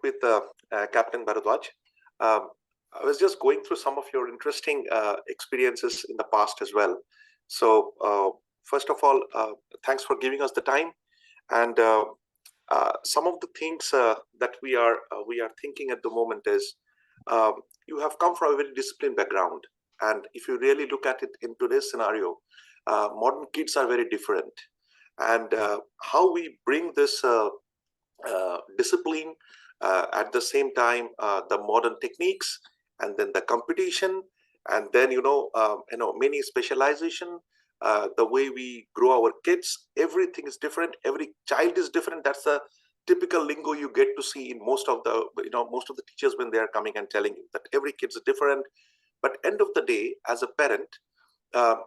with Captain Bhardwaj. I was just going through some of your interesting experiences in the past as well. So, first of all, thanks for giving us the time. And some of the things that we are thinking at the moment is you have come from a very disciplined background, and if you really look at it in today's scenario, modern kids are very different, and how we bring this discipline at the same time the modern techniques, and then the competition, and then many specialization, the way we grow our kids, everything is different, every child is different. That's the typical lingo you get to see in most of the teachers when they are coming and telling you that every kid's different. But end of the day, as a parent,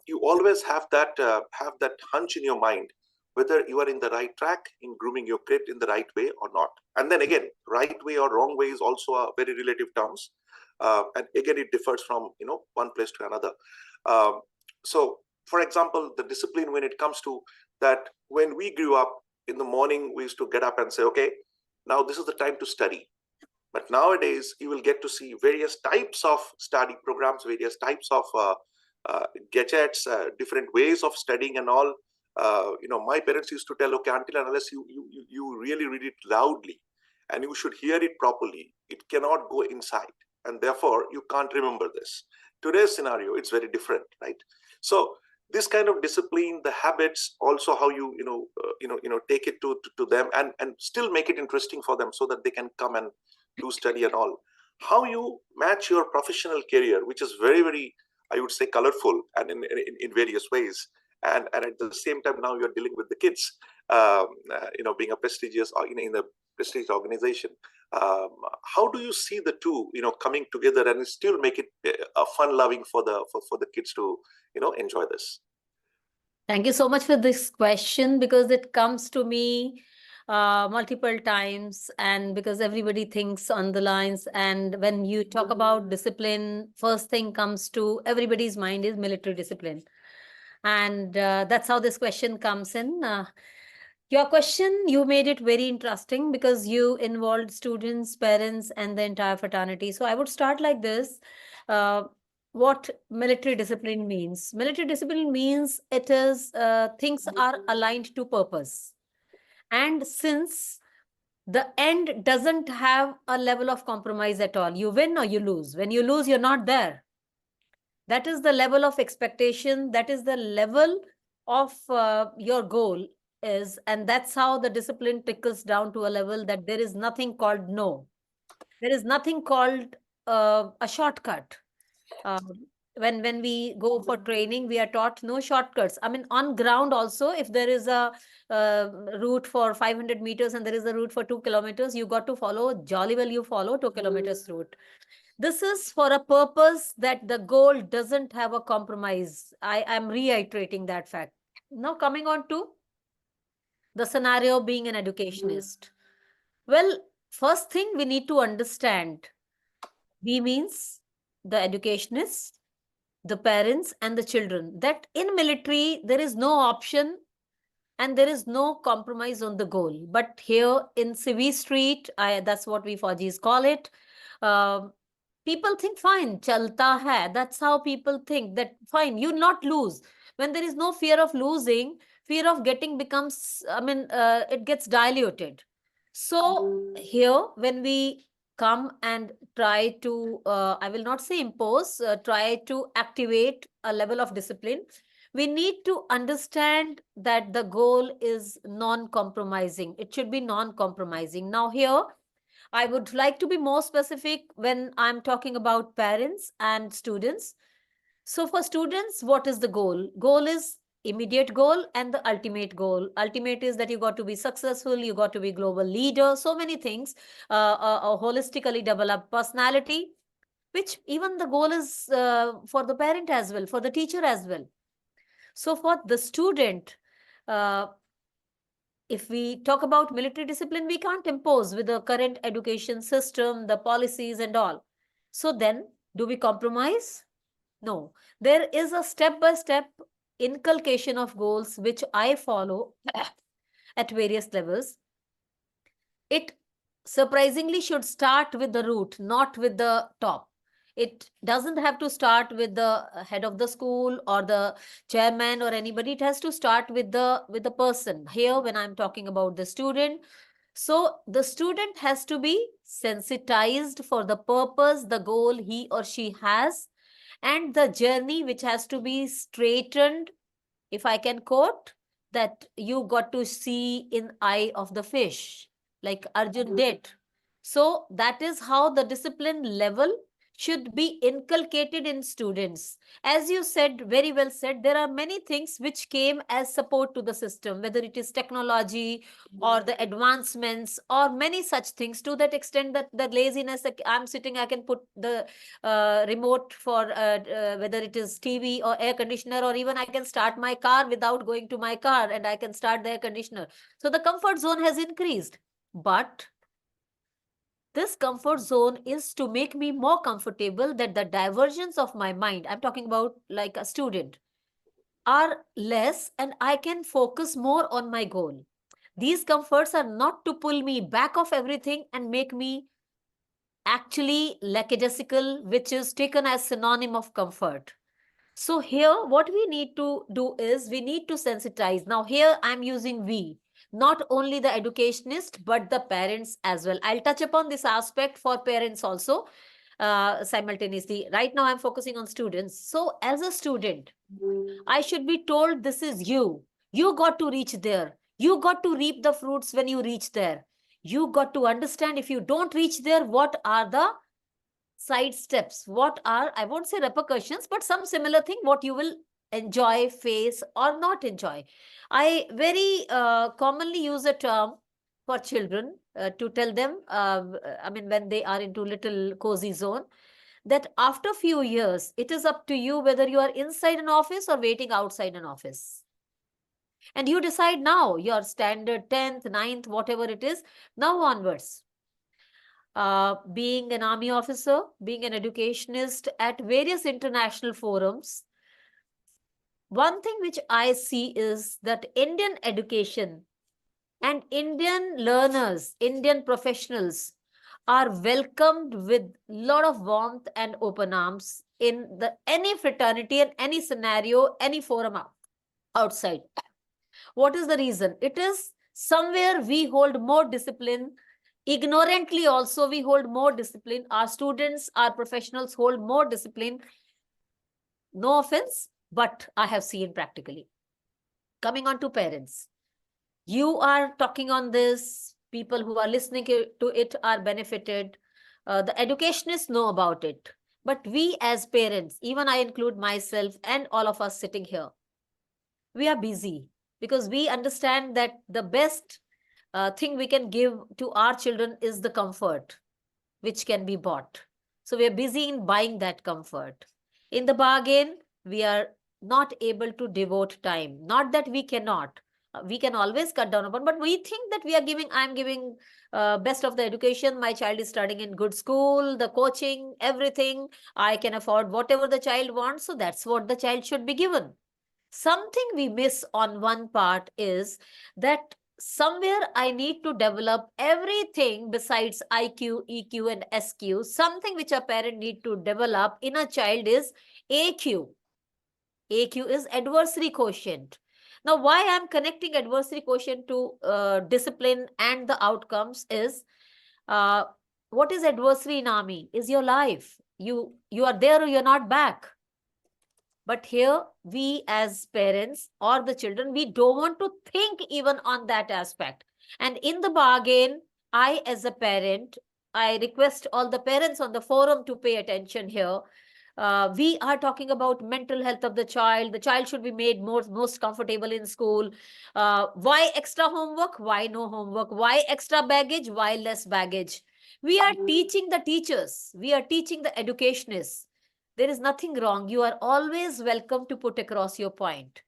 you always have that hunch in your mind whether you are in the right track in grooming your kid in the right way or not. And then again, right way or wrong way is also a very relative terms, and again it differs from one place to another. So for example, the discipline when it comes to that, when we grew up in the morning, we used to get up and say, okay, now this is the time to study. But nowadays you will get to see various types of study programs, various types of gadgets, different ways of studying and all. My parents used to tell, okay, until unless you really read it loudly and you should hear it properly, it cannot go inside, and therefore you can't remember this. Today's scenario, it's very different, right? So this kind of discipline, the habits, also how you take it to them and still make it interesting for them so that they can come and do study and all. How you match your professional career, which is very, very, I would say, colorful and in various ways, and at the same time now you're dealing with the kids, being a prestigious in a prestigious organization. How do you see the two coming together and still make it a fun loving for the kids to enjoy this? Thank you so much for this question, because it comes to me multiple times, and because everybody thinks on the lines, and when you talk about discipline, first thing comes to everybody's mind is military discipline. And that's how this question comes in. Your question, you made it very interesting because you involved students, parents, and the entire fraternity. So I would start like this. What military discipline means? Military discipline means it is things are aligned to purpose. And since the end doesn't have a level of compromise at all, you win or you lose. When you lose, you're not there. That is the level of expectation. That is the level of your goal is. And that's how the discipline trickles down to a level that there is nothing called no. There is nothing called a shortcut. When we go for training, we are taught no shortcuts. I mean, on ground also, if there is a route for 500 meters and there is a route for 2 kilometers, you got to follow, jolly well you follow 2 kilometers route. This is for a purpose that the goal doesn't have a compromise. I am reiterating that fact. Now coming on to the scenario being an educationist. Well, first thing we need to understand, we means the educationists, the parents and the children, that in military, there is no option and there is no compromise on the goal. But here in CV Street, that's what we Fajis call it. People think, fine, chalta hai. That's how people think, that fine, you not lose. When there is no fear of losing, fear of getting becomes, it gets diluted. So here, when we come and try to, I will not say impose, try to activate a level of discipline, we need to understand that the goal is non-compromising. It should be non-compromising. Now here, I would like to be more specific when I'm talking about parents and students. So for students, what is the goal? Goal is immediate goal and the ultimate goal. Ultimate is that you got to be successful, you got to be global leader, so many things, a holistically developed personality, which even the goal is for the parent as well, for the teacher as well. So for the student, if we talk about military discipline, we can't impose with the current education system, the policies and all. So then, do we compromise? No. There is a step-by-step inculcation of goals which I follow at various levels. It surprisingly should start with the root, not with the top. It doesn't have to start with the head of the school or the chairman or anybody. It has to start with the person. Here, when I'm talking about the student, so the student has to be sensitized for the purpose, the goal he or she has, and the journey which has to be straightened, if I can quote, that you got to see in eye of the fish, like Arjun did. So that is how the discipline level should be inculcated in students. As you said, very well said, there are many things which came as support to the system, whether it is technology or the advancements or many such things, to that extent that the laziness, that I'm sitting, I can put the remote for whether it is TV or air conditioner, or even I can start my car without going to my car and I can start the air conditioner. So the comfort zone has increased. But this comfort zone is to make me more comfortable, that the diversions of my mind, I'm talking about like a student, are less and I can focus more on my goal. These comforts are not to pull me back of everything and make me actually lackadaisical, which is taken as synonym of comfort. So here, what we need to do is we need to sensitize. Now here I'm using we, not only the educationist, but the parents as well. I'll touch upon this aspect for parents also simultaneously. Right now I'm focusing on students. So as a student, I should be told, this is you. You got to reach there. You got to reap the fruits when you reach there. You got to understand, if you don't reach there, what are the side steps, what are, I won't say repercussions, but some similar thing, what you will enjoy, face, or not enjoy. I very commonly use a term for children to tell them, I mean, when they are into little cozy zone, that after few years, it is up to you whether you are inside an office or waiting outside an office. And you decide now, your standard 10th, ninth, whatever it is, now onwards. Being an army officer, being an educationist at various international forums, one thing which I see is that Indian education and Indian learners, Indian professionals are welcomed with lot of warmth and open arms in the any fraternity and any scenario, any forum outside. What is the reason? It is somewhere we hold more discipline. Ignorantly also we hold more discipline. Our students, our professionals hold more discipline. No offense, but I have seen practically. Coming on to parents. You are talking on this. People who are listening to it are benefited. The educationists know about it. But we as parents, even I include myself and all of us sitting here, we are busy because we understand that the best thing we can give to our children is the comfort which can be bought. So we are busy in buying that comfort. In the bargain, we are not able to devote time. Not that we cannot. We can always cut down upon, but we think that we are giving, I'm giving best of the education. My child is studying in good school, the coaching, everything. I can afford whatever the child wants. So that's what the child should be given. Something we miss on one part is that somewhere I need to develop everything besides IQ, EQ, and SQ. Something which a parent need to develop in a child is AQ. AQ is adversary quotient. Now, why I'm connecting adversary quotient to discipline and the outcomes is, uh, what is adversary in army? Is your life. You are there or you're not back. But here, we as parents or the children, we don't want to think even on that aspect. And in the bargain, I as a parent, I request all the parents on the forum to pay attention here. We are talking about mental health of the child. The child should be made most comfortable in school. Why extra homework? Why no homework? Why extra baggage? Why less baggage? We are teaching the teachers. We are teaching the educationists. There is nothing wrong. You are always welcome to put across your point.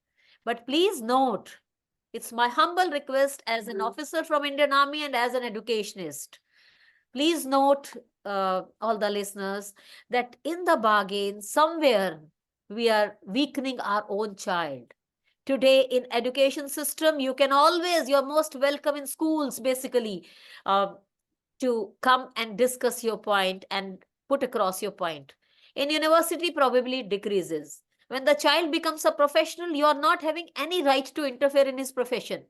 But please note, it's my humble request as an officer from Indian Army and as an educationist. Please note, all the listeners, that in the bargain, somewhere we are weakening our own child. Today in education system, you can always, you're most welcome in schools, basically. to come and discuss your point and put across your point. In university, probably decreases. When the child becomes a professional, you are not having any right to interfere in his profession.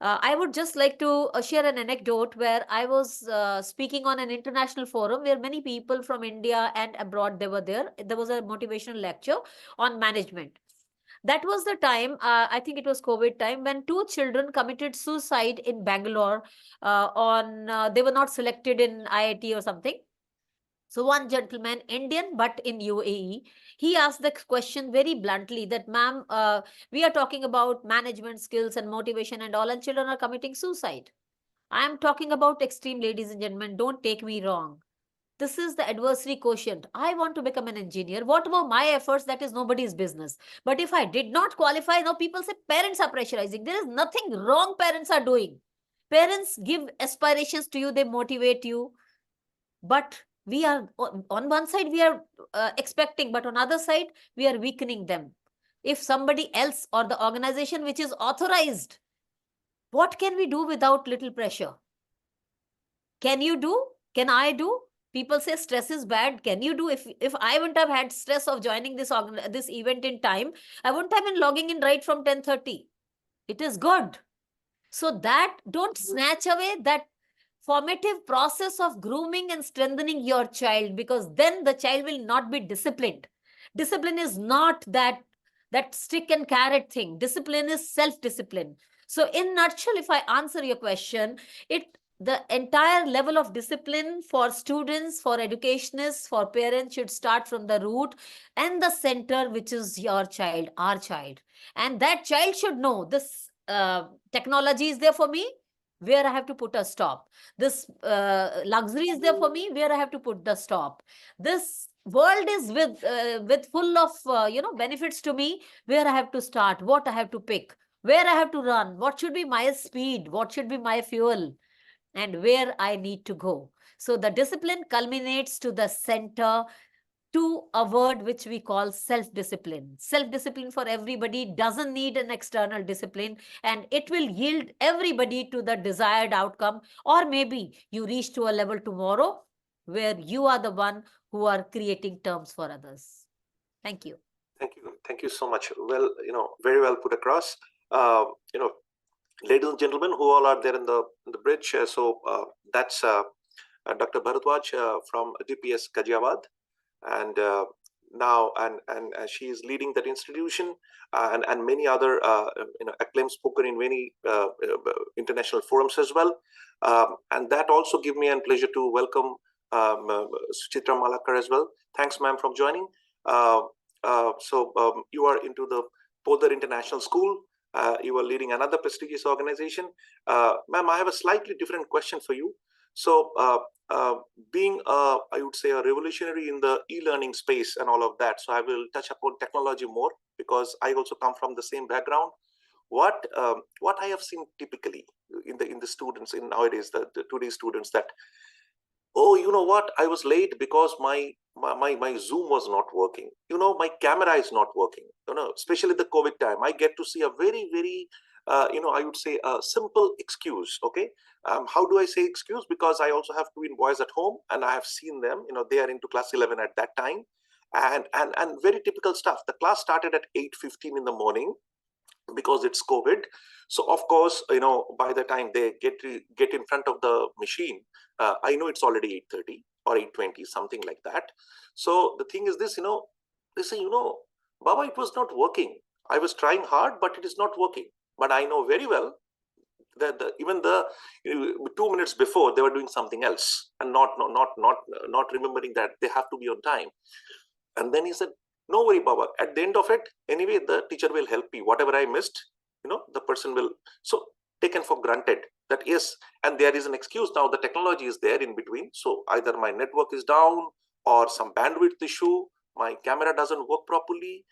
I would just like to share an anecdote where I was speaking on an international forum where many people from India and abroad, they were there. There was a motivational lecture on management. That was the time, I think it was COVID time, when two children committed suicide in Bangalore. They were not selected in IIT or something. So one gentleman, Indian but in UAE, he asked the question very bluntly that, ma'am, we are talking about management skills and motivation and all, and children are committing suicide. I am talking about extreme, ladies and gentlemen. Don't take me wrong. This is the adversary quotient. I want to become an engineer. What about my efforts? That is nobody's business. But if I did not qualify, now people say parents are pressurizing. There is nothing wrong parents are doing. Parents give aspirations to you, they motivate you. But we are, on one side, we are expecting, but on other side, we are weakening them. If somebody else or the organization which is authorized, what can we do without little pressure? Can you do? Can I do? People say stress is bad. Can you do? If I wouldn't have had stress of joining this event in time, I wouldn't have been logging in right from 10:30. It is good. So that, don't snatch away that formative process of grooming and strengthening your child, because then the child will not be disciplined. Discipline is not that stick and carrot thing. Discipline is self-discipline. So in nutshell, if I answer your question, the entire level of discipline for students, for educationists, for parents should start from the root and the center, which is your child, our child. And that child should know this technology is there for me, where I have to put a stop. This luxury is there for me, where I have to put the stop. This world is with full of benefits to me, where I have to start, what I have to pick, where I have to run, what should be my speed, what should be my fuel, and where I need to go. So the discipline culminates to the center, to a word which we call self-discipline. Self-discipline for everybody doesn't need an external discipline, and it will yield everybody to the desired outcome. Or maybe you reach to a level tomorrow where you are the one who are creating terms for others. Thank you. Thank you so much. Well, very well put across. Ladies and gentlemen who all are there in the bridge. That's Dr. Bhardwaj from DPS Ghaziabad, and now she is leading that institution, and many other acclaimed spoken in many international forums as well. And that also give me a pleasure to welcome Suchita Malakar as well. Thanks, ma'am, for joining. You are into the Podar International School. You are leading another prestigious organization. Ma'am, I have a slightly different question for you. So being, I would say, a revolutionary in the e-learning space and all of that, so I will touch upon technology more, because I also come from the same background. What I have seen typically in the students in nowadays, the today's students, that, oh, you know what, I was late because my Zoom was not working. My camera is not working. Especially the COVID time, I get to see a very, very, I would say a simple excuse. Okay. How do I say excuse? Because I also have twin boys at home, and I have seen them, they are into class 11 at that time. And very typical stuff. The class started at 8:15 in the morning because it's COVID. So of course, by the time they get in front of the machine, I know it's already 8:30 or 8:20, something like that. So the thing is this, they say, Baba, it was not working. I was trying hard, but it is not working. But I know very well that even 2 minutes before, they were doing something else and not remembering that they have to be on time. And then he said, no worry, Baba, at the end of it, anyway, the teacher will help me. Whatever I missed, the person will. So taken for granted that, yes, and there is an excuse now. The technology is there in between. So either my network is down or some bandwidth issue, my camera doesn't work properly.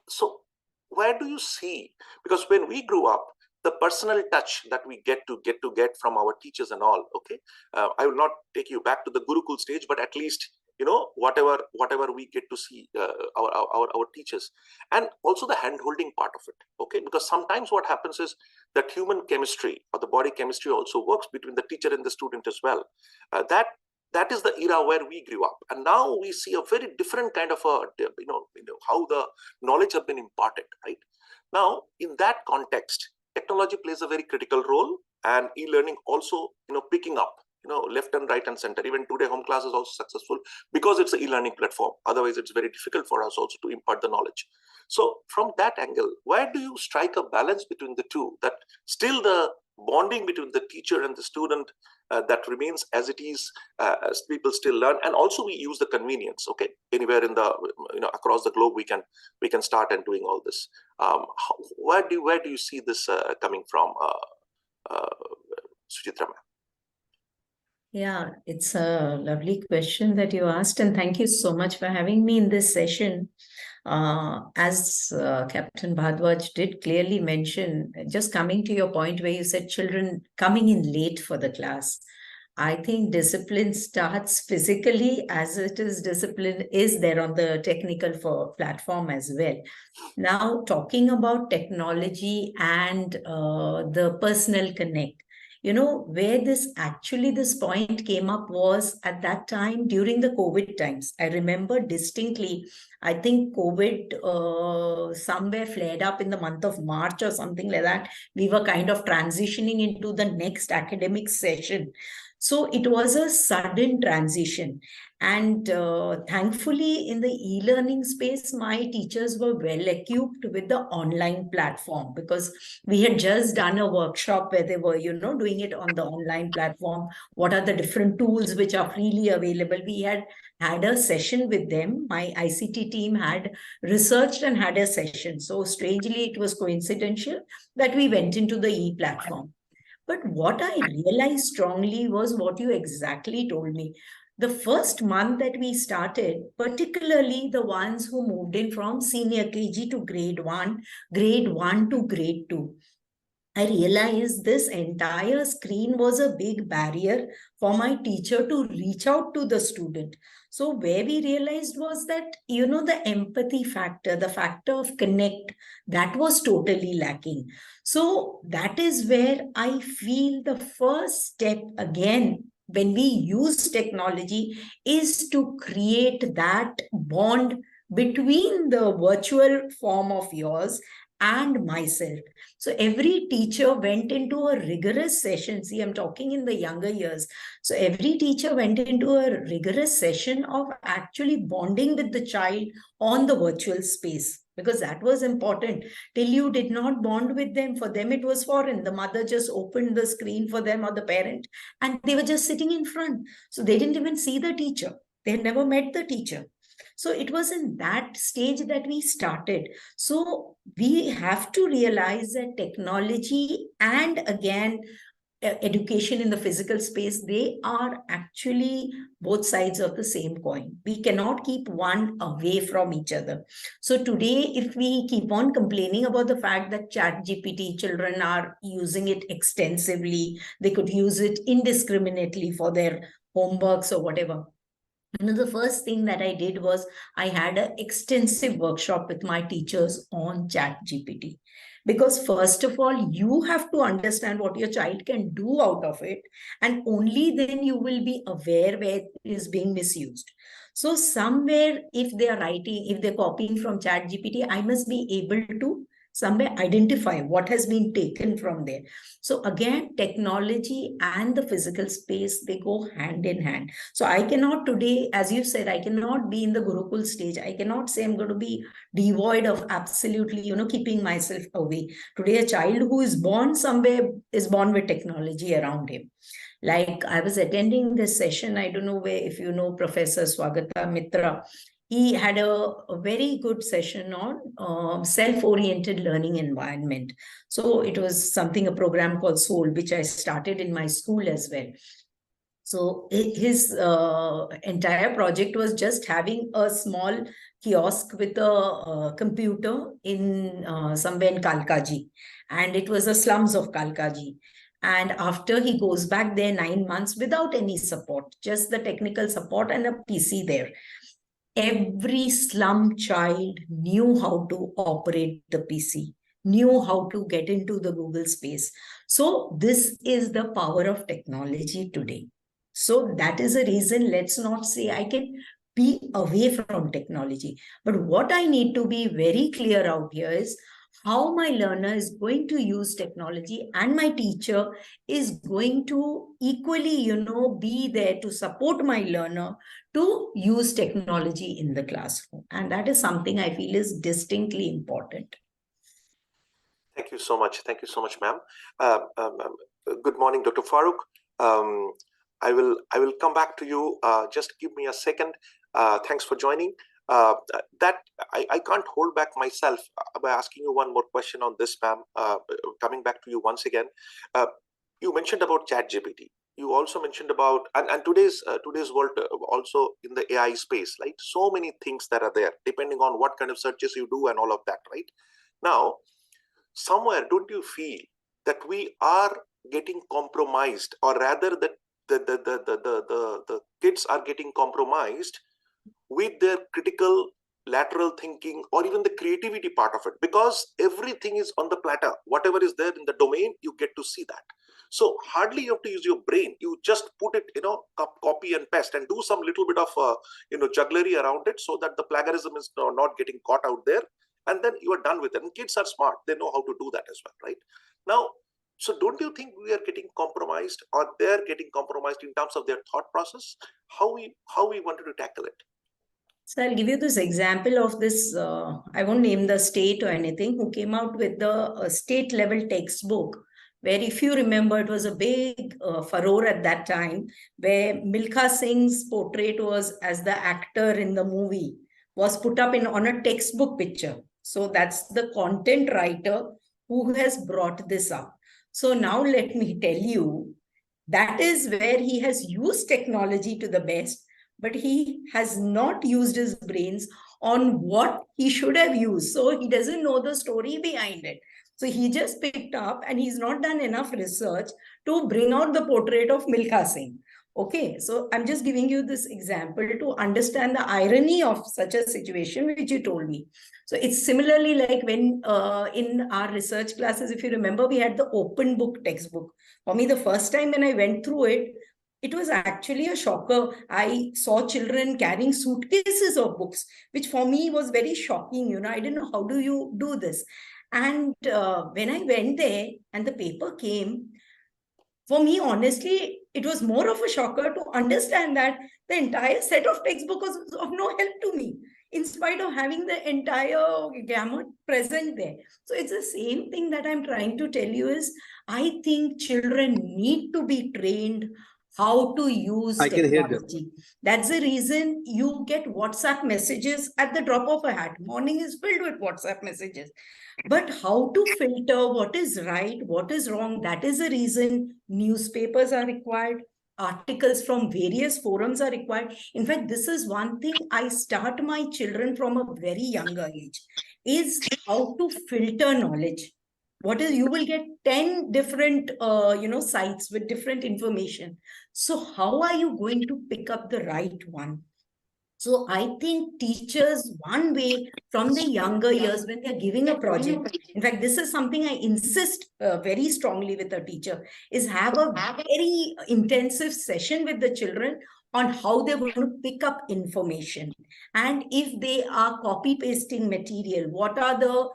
So where do you see? Because when we grew up, the personal touch that we get from our teachers and all, okay, I will not take you back to the Gurukul stage, but at least whatever we get to see our teachers, and also the hand holding part of it. Okay, because sometimes what happens is that human chemistry or the body chemistry also works between the teacher and the student as well. That is the era where we grew up, and now we see a very different kind of a how the knowledge have been imparted. Right now, in that context, technology plays a very critical role, and e-learning also picking up left and right and center. Even today, homeClass is also successful because it's an e-learning platform. Otherwise, it's very difficult for us also to impart the knowledge. So from that angle, where do you strike a balance between the two, that still the bonding between the teacher and the student that remains as it is, as people still learn, and also we use the convenience. Okay, anywhere in the across the globe we can start and doing all this. Where do you see this coming from, Suchita? Yeah, it's a lovely question that you asked, and thank you so much for having me in this session. As Captain Bhardwaj did clearly mention, just coming to your point where you said children coming in late for the class, I think discipline starts physically as it is discipline is there on the technical platform as well. Now, talking about technology and the personal connect, where this point came up was at that time during the COVID times. I remember distinctly, I think COVID somewhere flared up in the month of March or something like that. We were kind of transitioning into the next academic session. So it was a sudden transition. And thankfully, in the e-learning space, my teachers were well equipped with the online platform, because we had just done a workshop where they were, doing it on the online platform. What are the different tools which are freely available? We had a session with them. My ICT team had researched and had a session. So strangely, it was coincidental that we went into the e-platform. But what I realized strongly was what you exactly told me. The first month that we started, particularly the ones who moved in from senior KG to grade 1 to grade 2, I realized this entire screen was a big barrier for my teacher to reach out to the student. So where we realized was that, the empathy factor, the factor of connect, that was totally lacking. So that is where I feel the first step again, when we use technology, is to create that bond between the virtual form of yours and myself. So every teacher went into a rigorous session. See, I'm talking in the younger years. So every teacher went into a rigorous session of actually bonding with the child on the virtual space, because that was important. Till you did not bond with them, for them it was foreign. The mother just opened the screen for them, or the parent, and they were just sitting in front. So they didn't even see the teacher. They had never met the teacher. So it was in that stage that we started. So we have to realize that technology and again, education in the physical space, they are actually both sides of the same coin. We cannot keep one away from each other. So today, if we keep on complaining about the fact that ChatGPT, children are using it extensively, they could use it indiscriminately for their homeworks or whatever. The first thing that I did was I had an extensive workshop with my teachers on ChatGPT. Because first of all, you have to understand what your child can do out of it. And only then you will be aware where it is being misused. So somewhere, if they're writing, if they're copying from ChatGPT, I must be able to somewhere identify what has been taken from there. So again, technology and the physical space, they go hand in hand. So I cannot today, as you said, I cannot be in the Gurukul stage. I cannot say I'm going to be devoid of absolutely, keeping myself away. Today, a child who is born somewhere is born with technology around him. Like I was attending this session, I don't know where, if you know Professor Swagata Mitra, he had a very good session on self-oriented learning environment. So it was something, a program called Soul, which I started in my school as well. So his entire project was just having a small kiosk with a computer in somewhere in Kalkaji. And it was the slums of Kalkaji. And after he goes back there 9 months without any support, just the technical support and a PC there. Every slum child knew how to operate the PC, knew how to get into the Google space. So this is the power of technology today. So that is a reason, let's not say I can be away from technology. But what I need to be very clear out here is how my learner is going to use technology, and my teacher is going to equally, be there to support my learner to use technology in the classroom. And that is something I feel is distinctly important. Thank you so much. Thank you so much, ma'am. Good morning, Dr. Farooq. I will come back to you. Just give me a second. Thanks for joining. That I can't hold back myself by asking you one more question on this, ma'am. Coming back to you once again. You mentioned about ChatGPT. You also mentioned about and today's world also in the AI space, right? So many things that are there, depending on what kind of searches you do and all of that, right? Now, somewhere, don't you feel that we are getting compromised, or rather that the kids are getting compromised with their critical lateral thinking or even the creativity part of it, because everything is on the platter. Whatever is there in the domain, you get to see that. So hardly you have to use your brain. You just put it, copy and paste and do some little bit of, jugglery around it so that the plagiarism is not getting caught out there. And then you are done with it. And kids are smart. They know how to do that as well, right? Now, so don't you think we are getting compromised, or they're getting compromised in terms of their thought process? How we wanted to tackle it? So I'll give you this example of this, I won't name the state or anything, who came out with the state level textbook, where if you remember, it was a big furore at that time, where Milkha Singh's portrait was as the actor in the movie, was put up on a textbook picture. So that's the content writer who has brought this up. So now let me tell you, that is where he has used technology to the best, but he has not used his brains on what he should have used. So he doesn't know the story behind it. So he just picked up, and he's not done enough research to bring out the portrait of Milkha Singh. Okay, so I'm just giving you this example to understand the irony of such a situation which you told me. So it's similarly like when in our research classes, if you remember, we had the open book textbook. For me, the first time when I went through it, it was actually a shocker. I saw children carrying suitcases of books, which for me was very shocking. I didn't know, how do you do this? And when I went there and the paper came, for me, honestly, it was more of a shocker to understand that the entire set of textbook was of no help to me, in spite of having the entire gamut present there. So it's the same thing that I'm trying to tell you is, I think children need to be trained how to use technology. That's the reason you get WhatsApp messages at the drop of a hat. Morning is filled with WhatsApp messages. But how to filter what is right, what is wrong, that is the reason newspapers are required, articles from various forums are required. In fact, this is one thing I start my children from a very younger age, is how to filter knowledge. You will get 10 different sites with different information. So how are you going to pick up the right one? So I think teachers, one way from the younger years when they're giving a project, in fact, this is something I insist very strongly with a teacher, is have a very intensive session with the children on how they're going to pick up information. And if they are copy pasting material, what are the,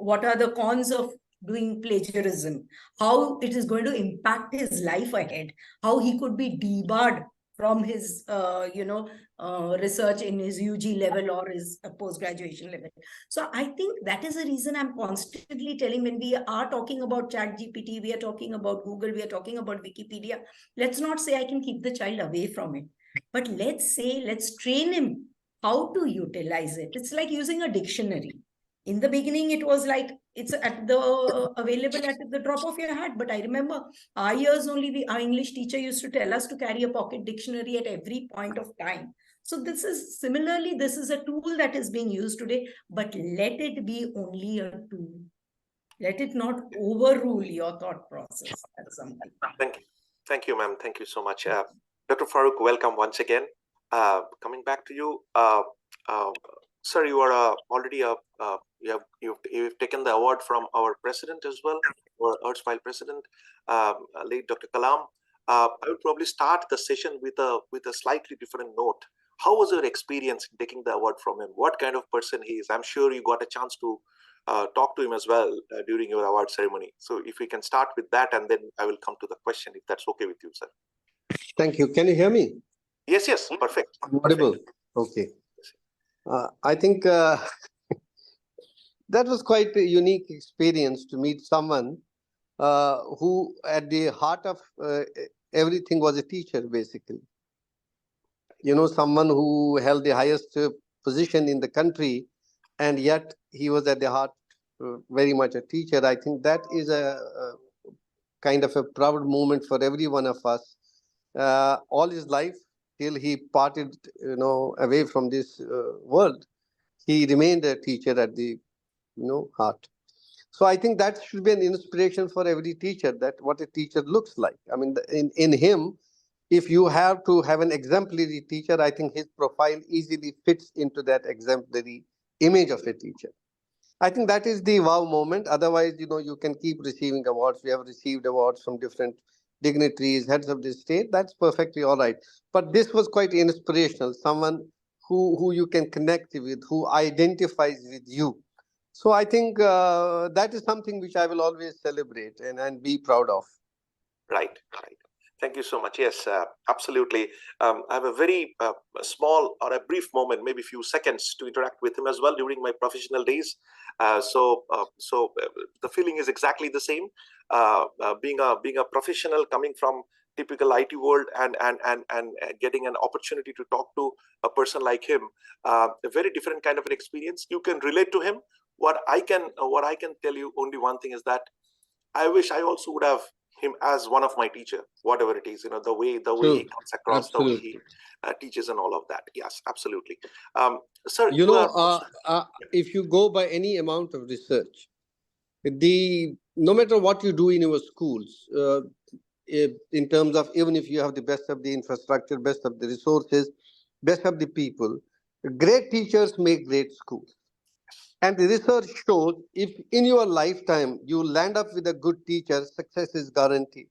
what are the cons of doing plagiarism, how it is going to impact his life ahead, how he could be debarred from his, research in his UG level or his post-graduation level. So I think that is the reason I'm constantly telling, when we are talking about ChatGPT, we are talking about Google, we are talking about Wikipedia, let's not say I can keep the child away from it, but let's train him how to utilize it. It's like using a dictionary. In the beginning, it was like it's available at the drop of your hat. But I remember our years only, our English teacher used to tell us to carry a pocket dictionary at every point of time. So this is a tool that is being used today, but let it be only a tool. Let it not overrule your thought process. That's something. Thank you, ma'am. Thank you so much. Dr. Farooq, welcome once again. Coming back to you, uh, sir, you are already you've taken the award from our president as well, or erstwhile president, late Dr. Kalam. I would probably start the session with a slightly different note. How was your experience in taking the award from him? What kind of person he is? I'm sure you got a chance to talk to him as well during your award ceremony. So if we can start with that, and then I will come to the question, if that's okay with you, sir. Thank you. Can you hear me? Yes, perfect. Audible. Okay. I think that was quite a unique experience to meet someone who, at the heart of everything, was a teacher, basically. You know, someone who held the highest position in the country, and yet he was at the heart very much a teacher. I think that is a kind of a proud moment for every one of us. All his life, till he parted, away from this world, he remained a teacher at the, heart. So I think that should be an inspiration for every teacher, that what a teacher looks like. I mean, in him, if you have to have an exemplary teacher, I think his profile easily fits into that exemplary image of a teacher. I think that is the wow moment. Otherwise, you can keep receiving awards. We have received awards from different dignitaries, heads of the state. That's perfectly all right. But this was quite inspirational. Someone who you can connect with, who identifies with you. So I think that is something which I will always celebrate and be proud of. Right. Thank you so much. Yes, absolutely. I have a very small or a brief moment, maybe a few seconds, to interact with him as well during my professional days. So the feeling is exactly the same. Being a professional coming from typical IT world and getting an opportunity to talk to a person like him, a very different kind of an experience. You can relate to him. What I can tell you, only one thing is that I wish I also would have him as one of my teacher, whatever it is, the way he comes across, Absolutely. the way he teaches and all of that. Yes, absolutely. Sir, if you go by any amount of research, no matter what you do in your schools, in terms of, even if you have the best of the infrastructure, best of the resources, best of the people, great teachers make great schools. And the research shows, if in your lifetime you land up with a good teacher, success is guaranteed.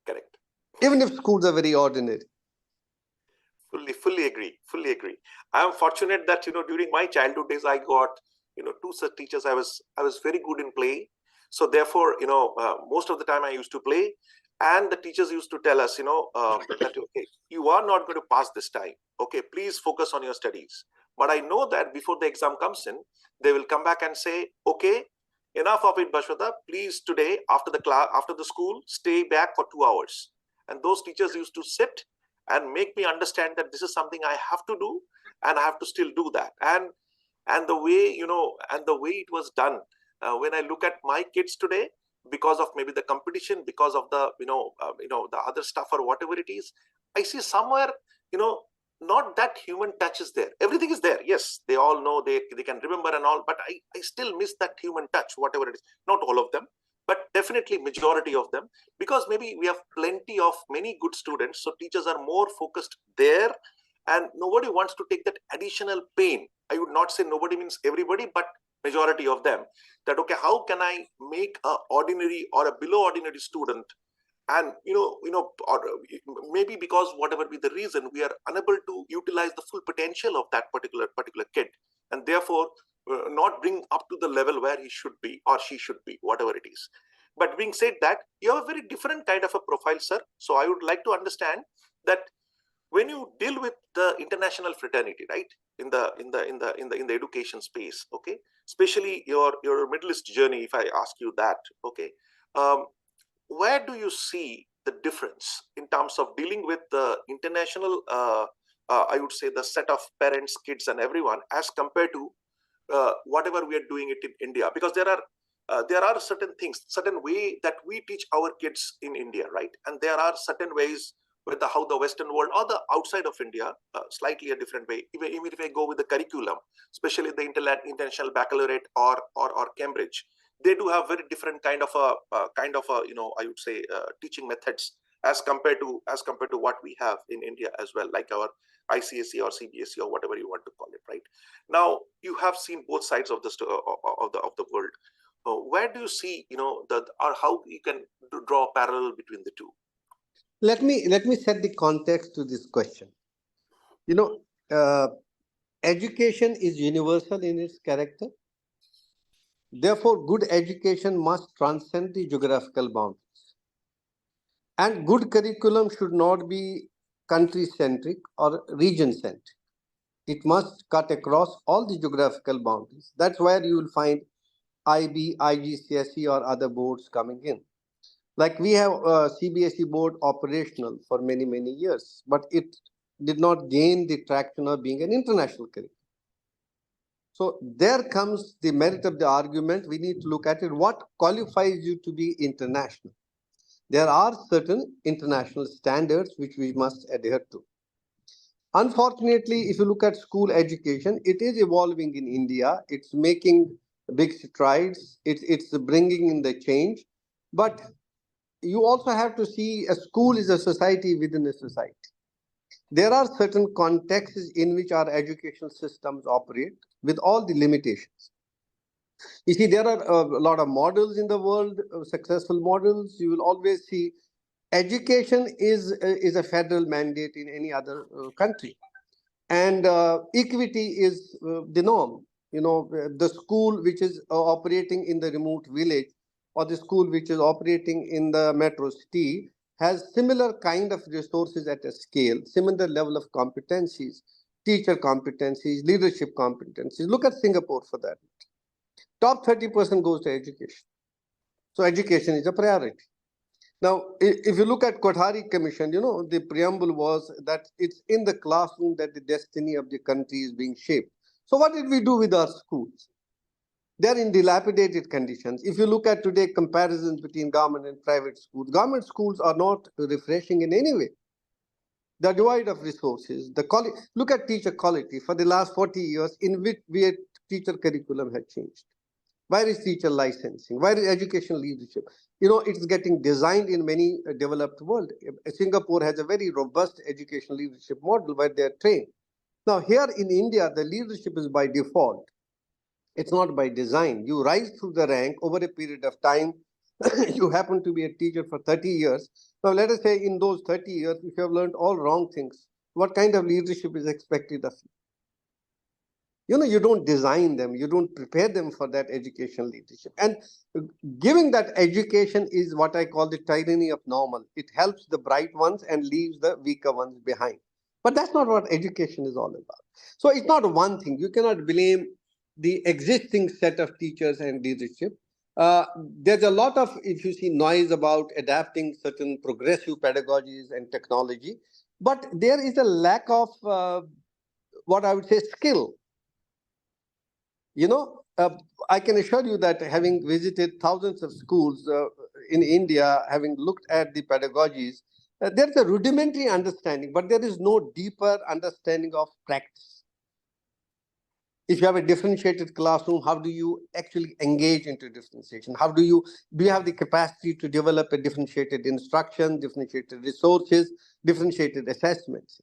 Correct. Even if schools are very ordinary. Fully agree. I am fortunate that during my childhood days I got two such teachers. I was very good in play, so therefore most of the time I used to play, and the teachers used to tell us that okay, you are not going to pass this time. Okay, please focus on your studies. But I know that before the exam comes in, they will come back and say, okay, enough of it, Bashwata. Please today after the class, after the school, stay back for 2 hours. And those teachers used to sit and make me understand that this is something I have to do, and I have to still do that. And the way it was done, when I look at my kids today, because of maybe the competition, because of the the other stuff or whatever it is, I see somewhere not that human touch is there. Everything is there. Yes, they all know, they can remember and all, but I still miss that human touch, whatever it is. Not all of them, but definitely majority of them, because maybe we have plenty of many good students, so teachers are more focused there, and nobody wants to take that additional pain. I would not say nobody means everybody, but majority of them, that okay, how can I make a ordinary or a below ordinary student, and or maybe because whatever be the reason, we are unable to utilize the full potential of that particular kid, and therefore not bring up to the level where he should be or she should be, whatever it is. But being said that, you have a very different kind of a profile, sir. So I would like to understand that when you deal with the international fraternity, right, in the education space, okay, especially your Middle East journey, if I ask you that, okay, where do you see the difference in terms of dealing with the international, I would say, the set of parents, kids, and everyone, as compared to whatever we are doing it in India? Because there are certain things, certain way that we teach our kids in India, right? And there are certain ways with how the Western world or the outside of India, slightly a different way. Even if I go with the curriculum, especially the international baccalaureate or Cambridge, they do have very different kind of a I would say teaching methods as compared to what we have in India as well, like our ICSE or CBSE or whatever you want to call it. Right now, you have seen both sides of the world. Where do you see, or how you can draw a parallel between the two? Let me set the context to this question. Education is universal in its character. Therefore, good education must transcend the geographical boundaries. And good curriculum should not be country-centric or region-centric. It must cut across all the geographical boundaries. That's where you will find IB, IGCSE or other boards coming in. Like we have a CBSE board operational for many, many years, but it did not gain the traction of being an international curriculum. So there comes the merit of the argument. We need to look at it. What qualifies you to be international? There are certain international standards which we must adhere to. Unfortunately, if you look at school education, it is evolving in India. It's making big strides. It's bringing in the change. But you also have to see a school is a society within a society. There are certain contexts in which our educational systems operate with all the limitations. You see, there are a lot of models in the world, successful models. You will always see education is a federal mandate in any other country. And equity is the norm. The school which is operating in the remote village or the school which is operating in the metro city has similar kind of resources at a scale, similar level of competencies, teacher competencies, leadership competencies. Look at Singapore for that. Top 30% goes to education. So education is a priority. Now, if you look at Kothari Commission, the preamble was that it's in the classroom that the destiny of the country is being shaped. So what did we do with our schools? They're in dilapidated conditions. If you look at today comparisons between government and private government schools are not refreshing in any way. The divide of resources, look at teacher quality for the last 40 years in which teacher curriculum had changed. Where is teacher licensing? Where is education leadership? It's getting designed in many developed world. Singapore has a very robust education leadership model where they're trained. Now, here in India, the leadership is by default. It's not by design. You rise through the rank over a period of time. You happen to be a teacher for 30 years. Now, let us say in those 30 years, if you have learned all wrong things, what kind of leadership is expected of you? You don't design them. You don't prepare them for that education leadership. And giving that education is what I call the tyranny of normal. It helps the bright ones and leaves the weaker ones behind. But that's not what education is all about. So it's not one thing. You cannot blame the existing set of teachers and leadership. There's a lot of, if you see, noise about adapting certain progressive pedagogies and technology, but there is a lack of what I would say skill. I can assure you that having visited thousands of schools in India, having looked at the pedagogies, there's a rudimentary understanding, but there is no deeper understanding of practice. If you have a differentiated classroom, how do you actually engage into differentiation? Do you have the capacity to develop a differentiated instruction, differentiated resources, differentiated assessments?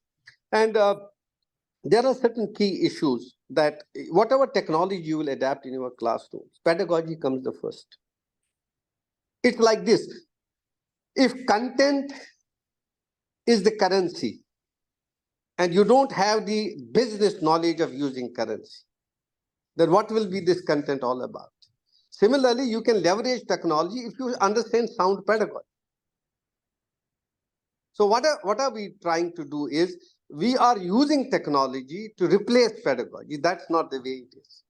And there are certain key issues that whatever technology you will adapt in your classrooms, pedagogy comes the first. It's like this. If content is the currency and you don't have the business knowledge of using currency, then what will be this content all about? Similarly, you can leverage technology if you understand sound pedagogy. So what are we trying to do is, we are using technology to replace pedagogy. That's not the way it is.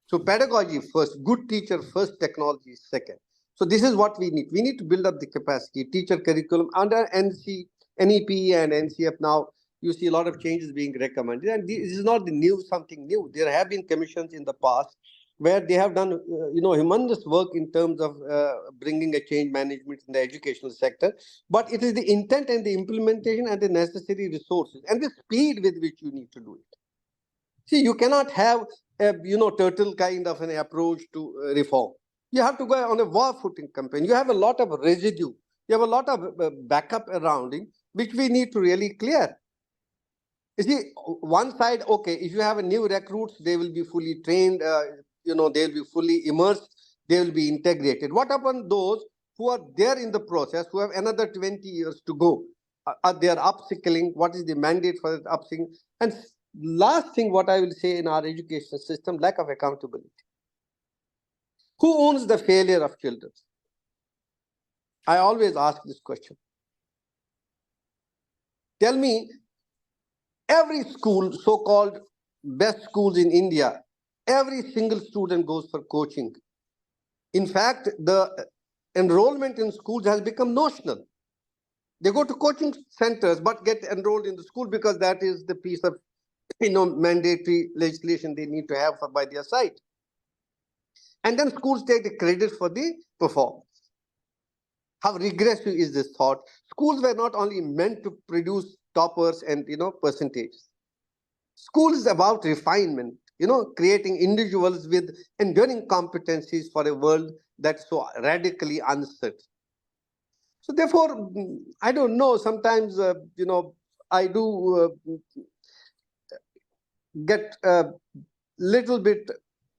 So pedagogy first, good teacher first, technology second. So this is what we need. We need to build up the capacity, teacher curriculum under NEP and NCF now. You see a lot of changes being recommended, and this is not something new. There have been commissions in the past where they have done humongous work in terms of bringing a change management in the educational sector. But it is the intent and the implementation and the necessary resources and the speed with which you need to do it. See, you cannot have a turtle kind of an approach to reform. You have to go on a war footing campaign. You have a lot of residue. You have a lot of backup around it, which we need to really clear. You see, one side, okay, if you have a new recruits, they will be fully trained, they will be fully immersed, they will be integrated. What about those who are there in the process, who have another 20 years to go? They are upskilling. What is the mandate for that upskilling? And last thing, what I will say in our education system, lack of accountability. Who owns the failure of children? I always ask this question. Tell me, every school, so-called best schools in India, every single student goes for coaching. In fact, the enrollment in schools has become notional. They go to coaching centers but get enrolled in the school because that is the piece of mandatory legislation they need to have by their side. And then schools take the credit for the performance. How regressive is this thought? Schools were not only meant to produce toppers and percentages. School is about refinement, creating individuals with enduring competencies for a world that's so radically uncertain. So therefore, I don't know, sometimes, I do get a little bit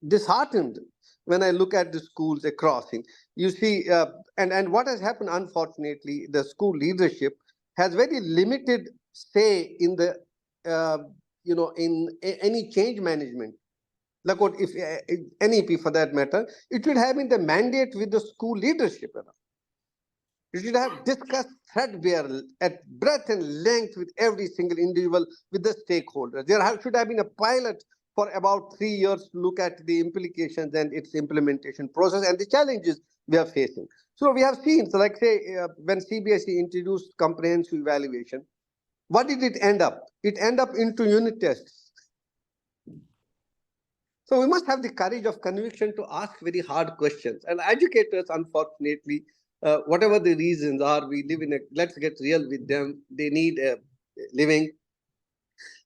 disheartened when I look at the schools across. You see, and what has happened, unfortunately, the school leadership has very limited say in the, in any change management. Like what if NEP for that matter, it should have been the mandate with the school leadership. You should have discussed threadbare at breadth and length with every single individual, with the stakeholders. There should have been a pilot for about 3 years to look at the implications and its implementation process and the challenges we are facing. So we have seen, so like say, when CBSE introduced comprehensive evaluation, what did it end up? It ended up into unit tests. So we must have the courage of conviction to ask very hard questions. And educators, unfortunately, whatever the reasons are, we live in let's get real with them. They need a living.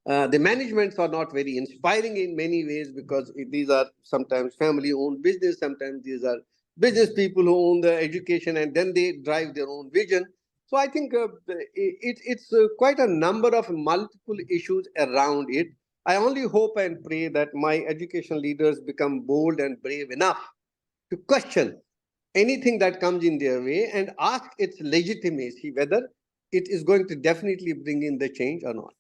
The managements are not very inspiring in many ways because these are sometimes family-owned business. Sometimes these are business people who own the education and then they drive their own vision. So I think it's quite a number of multiple issues around it. I only hope and pray that my education leaders become bold and brave enough to question anything that comes in their way and ask its legitimacy, whether it is going to definitely bring in the change or not.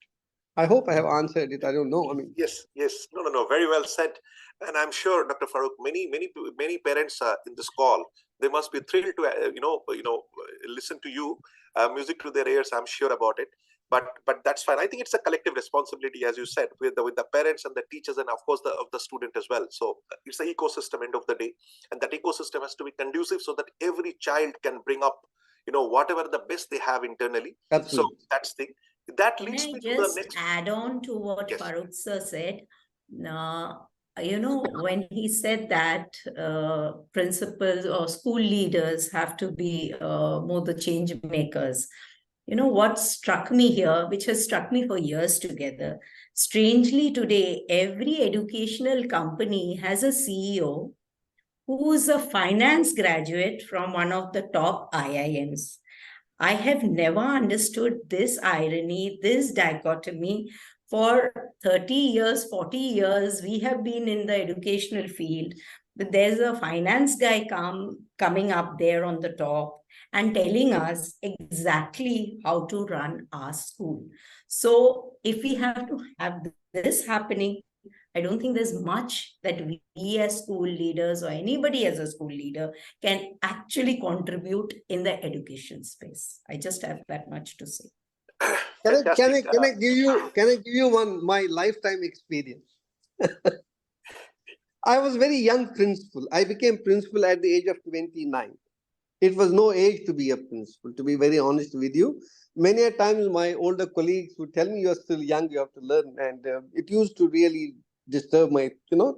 I hope I have answered it. I don't know. I mean, yes. No. Very well said. And I'm sure, Dr. Farooq, many parents in this call, they must be thrilled to listen to you, music to their ears. I'm sure about it. But that's fine. I think it's a collective responsibility, as you said, with the parents and the teachers, and of course of the student as well. So it's an ecosystem end of the day, and that ecosystem has to be conducive so that every child can bring up whatever the best they have internally. absolutely. So that's the that Can leads I me to the just next. add on to what Yes. Farooq sir said? When he said that principals or school leaders have to be more the change makers, what struck me here, which has struck me for years together, strangely today, every educational company has a CEO who's a finance graduate from one of the top IIMs. I have never understood this irony, this dichotomy. For 30 years, 40 years, we have been in the educational field, but there's a finance guy coming up there on the top and telling us exactly how to run our school. So if we have to have this happening, I don't think there's much that we as school leaders or anybody as a school leader can actually contribute in the education space. I just have that much to say. Can I give you my lifetime experience? I was very young principal. I became principal at the age of 29. It was no age to be a principal, to be very honest with you. Many a times my older colleagues would tell me, you're still young, you have to learn. And it used to really disturb my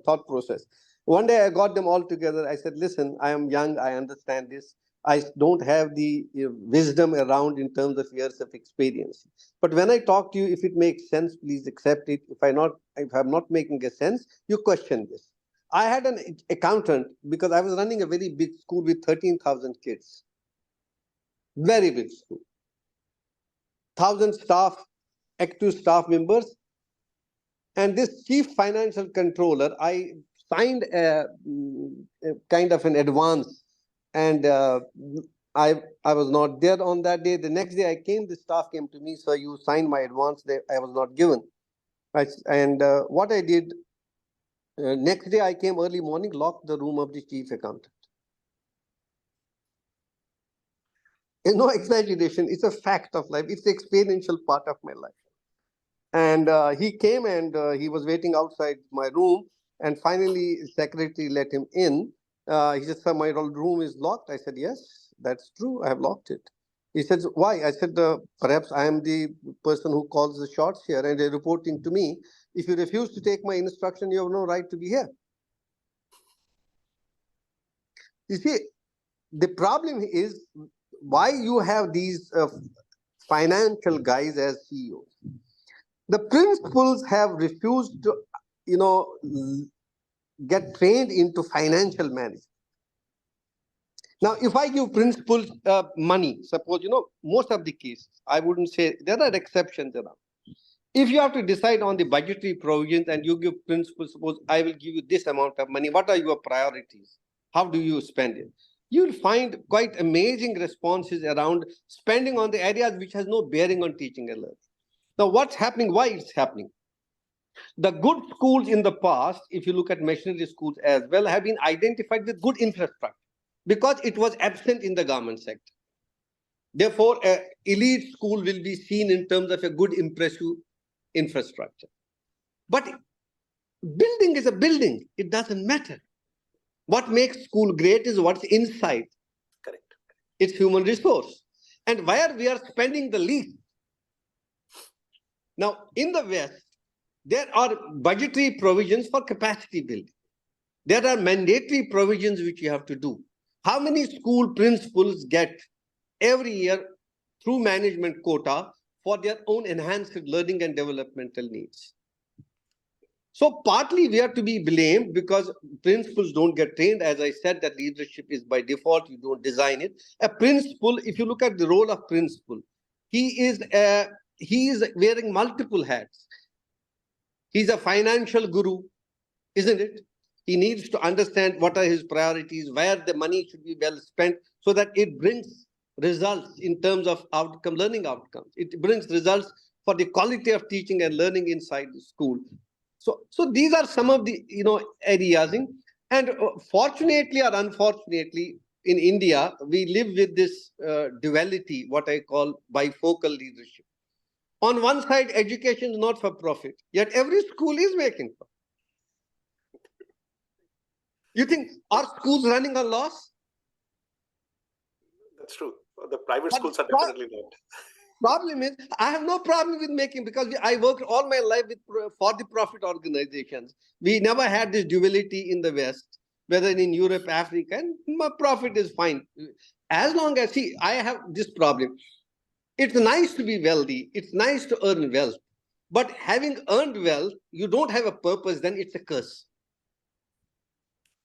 thought process. One day I got them all together. I said, listen, I am young, I understand this. I don't have the wisdom around in terms of years of experience. But when I talk to you, if it makes sense, please accept it. If I'm not making a sense, you question this. I had an accountant because I was running a very big school with 13,000 kids. Very big school. 1,000 staff, active staff members. And this chief financial controller, I signed a kind of an advance, and I was not there on that day. The next day I came, the staff came to me, so you signed my advance. I was not given. And what I did, next day I came early morning, locked the room of the chief accountant. It's no exaggeration. It's a fact of life. It's the experiential part of my life. And he came and he was waiting outside my room. And finally, secretary let him in. He said, "Sir, my room is locked." I said, "Yes, that's true. I have locked it." He said, "Why?" I said, "Perhaps I am the person who calls the shots here and they're reporting to me. If you refuse to take my instruction, you have no right to be here." You see, the problem is why you have these financial guys as CEOs. The principals have refused to, get trained into financial management. Now, if I give principals money, suppose, most of the cases, I wouldn't say, there are exceptions around. If you have to decide on the budgetary provisions and you give principals, suppose I will give you this amount of money, what are your priorities? How do you spend it? You'll find quite amazing responses around spending on the areas which has no bearing on teaching and learning. Now, what's happening? Why it's happening? The good schools in the past, if you look at missionary schools as well, have been identified with good infrastructure because it was absent in the government sector. Therefore, an elite school will be seen in terms of a good, impressive infrastructure. But building is a building. It doesn't matter. What makes school great is what's inside. Correct. It's human resource. And where we are spending the least. Now, in the West, there are budgetary provisions for capacity building. There are mandatory provisions which you have to do. How many school principals get every year through management quota for their own enhanced learning and developmental needs? So partly we are to be blamed because principals don't get trained. As I said, that leadership is by default, you don't design it. A principal, if you look at the role of principal, he is wearing multiple hats. He's a financial guru, isn't it? He needs to understand what are his priorities, where the money should be well spent, so that it brings results in terms of learning outcomes. It brings results for the quality of teaching and learning inside the school. So these are some of the areas. And fortunately or unfortunately, in India, we live with this duality, what I call bifocal leadership. On one side, education is not for profit, yet every school is making profit. You think are schools running on loss? That's true. The private schools are definitely not. Problem is, I have no problem with making, because I worked all my life with for-the-profit organizations. We never had this duality in the West, whether in Europe, Africa, and my profit is fine. As long as, I have this problem. It's nice to be wealthy. It's nice to earn wealth. But having earned wealth, you don't have a purpose, then it's a curse.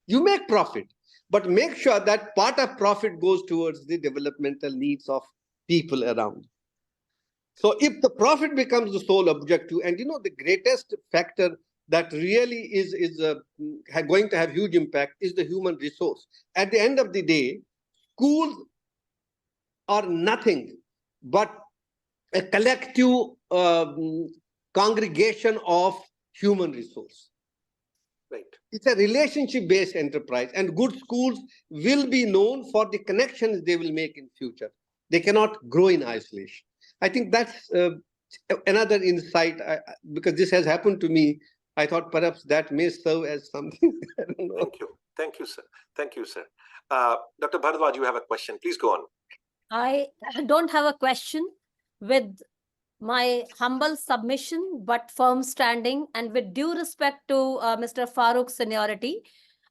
You make profit, but make sure that part of profit goes towards the developmental needs of people around. So if the profit becomes the sole objective, and the greatest factor that really is going to have huge impact is the human resource. At the end of the day, schools are nothing but a collective congregation of human resource. Right. It's a relationship-based enterprise, and good schools will be known for the connections they will make in future. They cannot grow in isolation. I think that's another insight, because this has happened to me. I thought perhaps that may serve as something. I don't know. Thank you, sir. Thank you, sir. Dr. Bhardwaj, you have a question. Please go on. I don't have a question. With my humble submission, but firm standing, and with due respect to Mr. Farooq's seniority,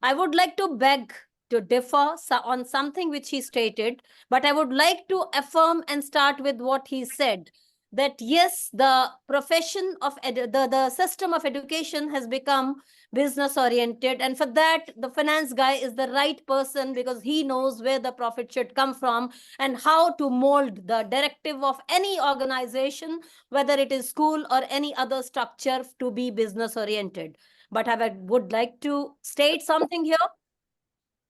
I would like to beg to differ on something which he stated, but I would like to affirm and start with what he said, that yes, the profession of the system of education has become business oriented, and for that the finance guy is the right person, because he knows where the profit should come from and how to mold the directive of any organization, whether it is school or any other structure, to be business oriented. But I would like to state something here.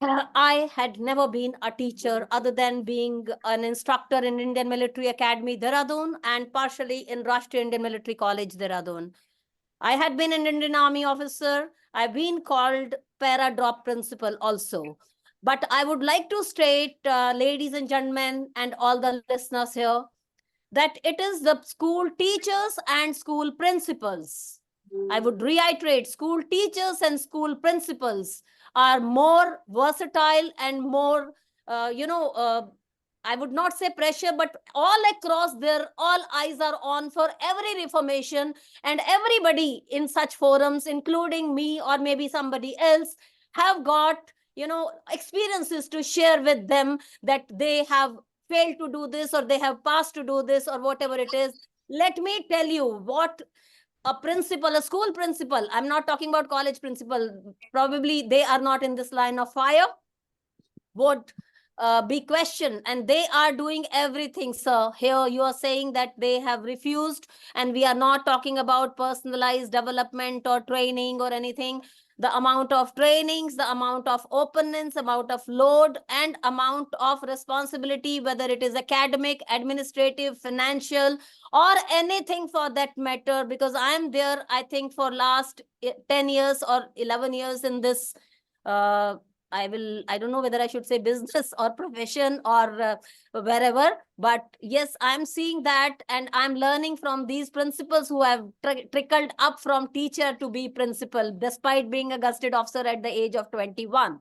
I had never been a teacher other than being an instructor in Indian Military Academy, Dehradun, and partially in Rashtriya Indian Military College, Dehradun. I had been an Indian Army officer. I've been called para drop principal also. But I would like to state, ladies and gentlemen, and all the listeners here, that it is the school teachers and school principals. I would reiterate, school teachers and school principals are more versatile and more, I would not say pressure, but all across there, all eyes are on for every reformation, and everybody in such forums, including me or maybe somebody else, have got, experiences to share with them, that they have failed to do this or they have passed to do this or whatever it is. Let me tell you what a principal, a school principal, I'm not talking about college principal, probably they are not in this line of fire, would be questioned, and they are doing everything. Sir, here you are saying that they have refused, and we are not talking about personalized development or training or anything. The amount of trainings, the amount of openness, amount of load, and amount of responsibility, whether it is academic, administrative, financial, or anything for that matter, because I am there, I think, for last 10 years or 11 years in this, I don't know whether I should say business or profession or wherever, but yes, I'm seeing that, and I'm learning from these principals who have trickled up from teacher to be principal, despite being a gazetted officer at the age of 21.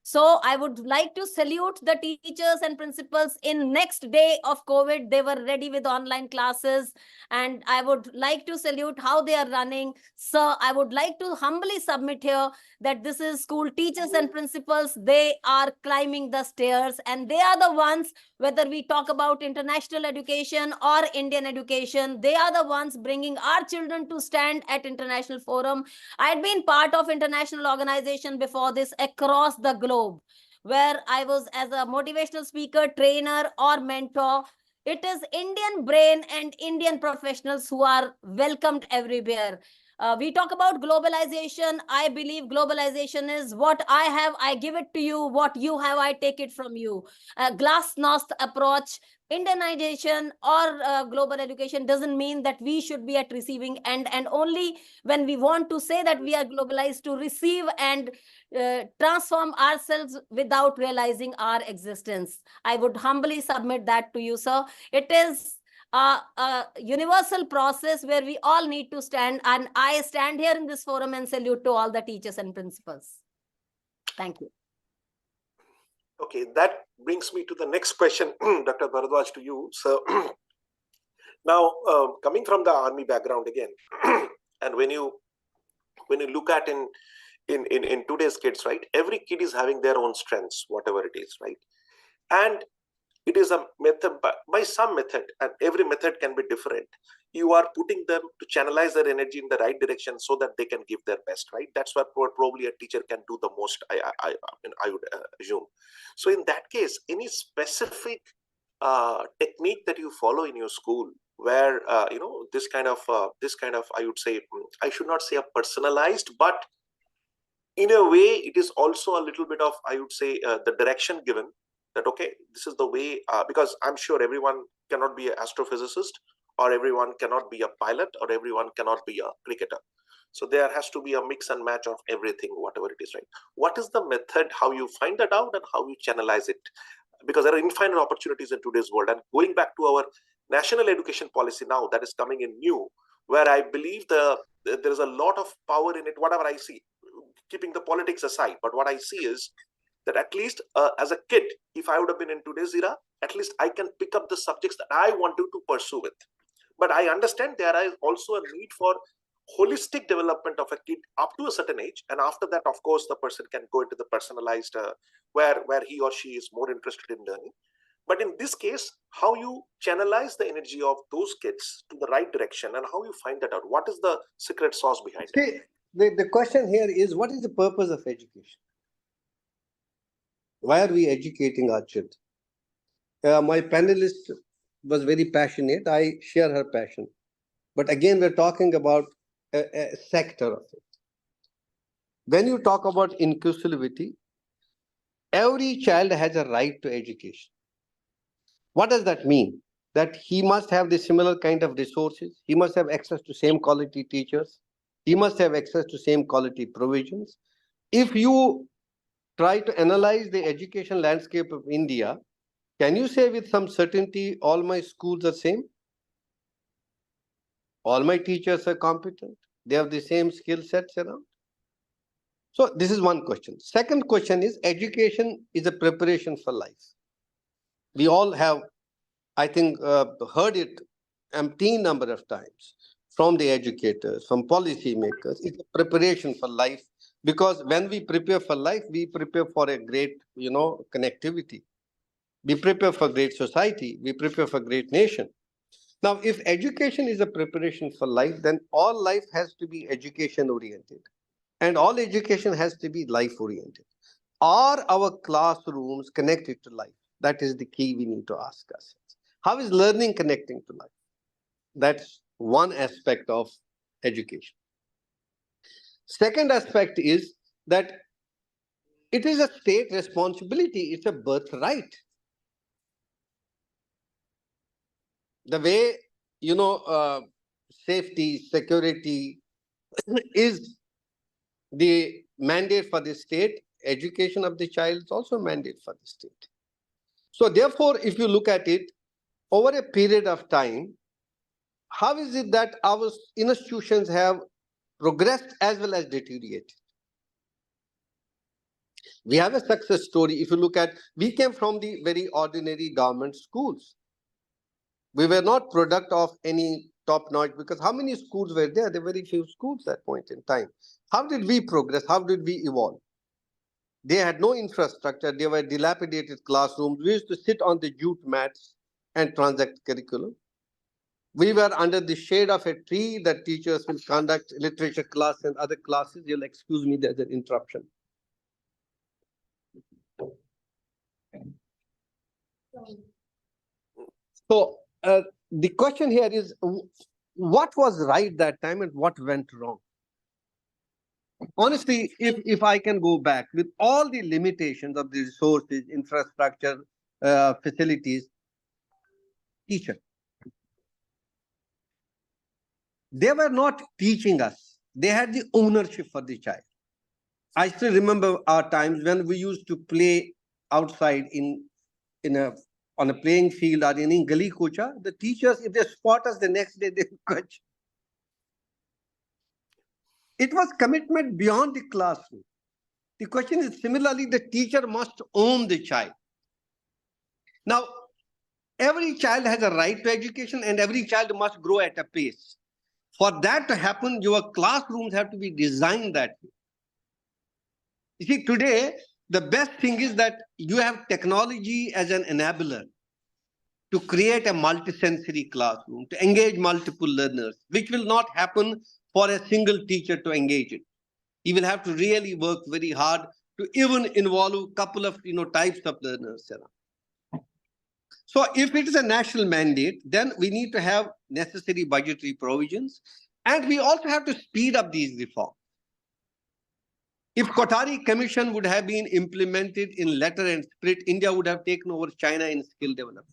So I would like to salute the teachers and principals. In next day of COVID, they were ready with online classes. And I would like to salute how they are running. So I would like to humbly submit here that this is school teachers and principals. They are climbing the stairs, and they are the ones, whether we talk about international education or Indian education, they are the ones bringing our children to stand at international forum. I had been part of international organization before this across the globe, where I was as a motivational speaker, trainer, or mentor. It is Indian brain and Indian professionals who are welcomed everywhere. We talk about globalization. I believe globalization is what I have, I give it to you. What you have, I take it from you. Glasnost approach. Indianization or global education doesn't mean that we should be at receiving end, and only when we want to say that we are globalized, to receive and transform ourselves without realizing our existence. I would humbly submit that to you, sir. It is a universal process where we all need to stand, and I stand here in this forum and salute to all the teachers and principals. Thank you. Okay, that brings me to the next question, Dr. Bhardwaj, to you. So now, coming from the army background again, and when you look at in today's kids, right? Every kid is having their own strengths, whatever it is, right? And it is a method, by some method, and every method can be different. You are putting them to channelize their energy in the right direction so that they can give their best, right? That's what probably a teacher can do the most, I would assume. So in that case, any specific technique that you follow in your school, where this kind of I would say, I should not say a personalized, but in a way it is also a little bit of, I would say, the direction given, that okay, this is the way, because I'm sure everyone cannot be an astrophysicist, or everyone cannot be a pilot, or everyone cannot be a cricketer. So there has to be a mix and match of everything, whatever it is, right? What is the method, how you find that out and how you channelize it? Because there are infinite opportunities in today's world. And going back to our national education policy now that is coming in new, where I believe there is a lot of power in it, whatever I see, keeping the politics aside. But what I see is that at least as a kid, if I would have been in today's era, at least I can pick up the subjects that I wanted to pursue with. But I understand there is also a need for holistic development of a kid up to a certain age, and after that, of course, the person can go into the personalized where he or she is more interested in learning. But in this case, how you channelize the energy of those kids to the right direction and how you find that out. What is the secret sauce behind it? See, the question here is, what is the purpose of education? Why are we educating our children? My panelist was very passionate. I share her passion. But again, we're talking about a sector of it. When you talk about inclusivity, every child has a right to education. What does that mean? That he must have the similar kind of resources. He must have access to same quality teachers. He must have access to same quality provisions. If you try to analyze the education landscape of India, can you say with some certainty all my schools are same? All my teachers are competent? They have the same skill sets around? So this is one question. Second question is, education is a preparation for life. We all have, I think, heard it umpteen number of times from the educators, from policymakers. It's a preparation for life, because when we prepare for life, we prepare for a great, connectivity. We prepare for great society. We prepare for great nation. Now, if education is a preparation for life, then all life has to be education oriented, and all education has to be life oriented. Are our classrooms connected to life? That is the key we need to ask ourselves. How is learning connecting to life? That's one aspect of education. Second aspect is that it is a state responsibility. It's a birthright. The way, safety, security is the mandate for the state, education of the child is also a mandate for the state. So therefore, if you look at it over a period of time, how is it that our institutions have progressed as well as deteriorated? We have a success story. If you look at, we came from the very ordinary government schools. We were not product of any top-notch, because how many schools were there? There were very few schools at that point in time. How did we progress? How did we evolve? They had no infrastructure. They were dilapidated classrooms. We used to sit on the jute mats and transact curriculum. We were under the shade of a tree that teachers will conduct literature class and other classes. You'll excuse me, there's an interruption. So the question here is, what was right that time and what went wrong? Honestly, if I can go back with all the limitations of the resources, infrastructure, facilities, teacher, they were not teaching us. They had the ownership for the child. I still remember our times when we used to play outside on a playing field or in gali kucha. The teachers, if they spot us the next day, they would catch. It was commitment beyond the classroom. The question is, similarly, the teacher must own the child. Now, every child has a right to education and every child must grow at a pace. For that to happen, your classrooms have to be designed that way. You see, today, the best thing is that you have technology as an enabler to create a multisensory classroom, to engage multiple learners, which will not happen for a single teacher to engage it. He will have to really work very hard to even involve a couple of types of learners around. So if it is a national mandate, then we need to have necessary budgetary provisions, and we also have to speed up these reforms. If Kothari Commission would have been implemented in letter and spirit, India would have taken over China in skill development.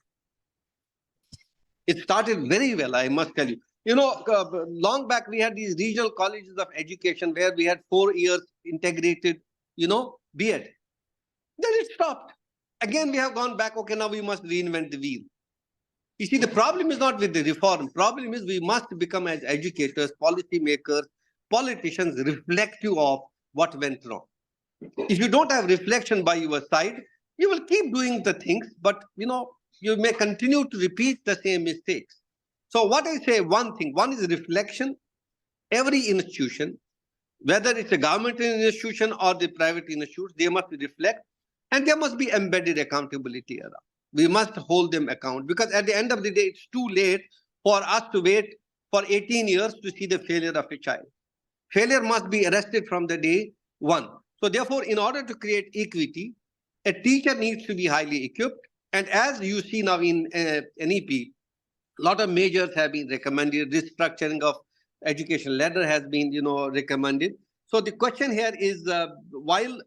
It started very well, I must tell you. Long back we had these regional colleges of education where we had 4 years integrated, B.Ed. Then it stopped. Again, we have gone back, okay, now we must reinvent the wheel. You see, the problem is not with the reform. Problem is we must become, as educators, policymakers, politicians, reflective of what went wrong. If you don't have reflection by your side, you will keep doing the things, but you may continue to repeat the same mistakes. So what I say, one is reflection. Every institution, whether it's a government institution or the private institution, they must reflect, and there must be embedded accountability around. We must hold them account, because at the end of the day, it's too late for us to wait for 18 years to see the failure of a child. Failure must be arrested from the day one. So therefore, in order to create equity, a teacher needs to be highly equipped. And as you see now in NEP, a lot of measures have been recommended. Restructuring of education ladder has been, recommended. So the question here is, while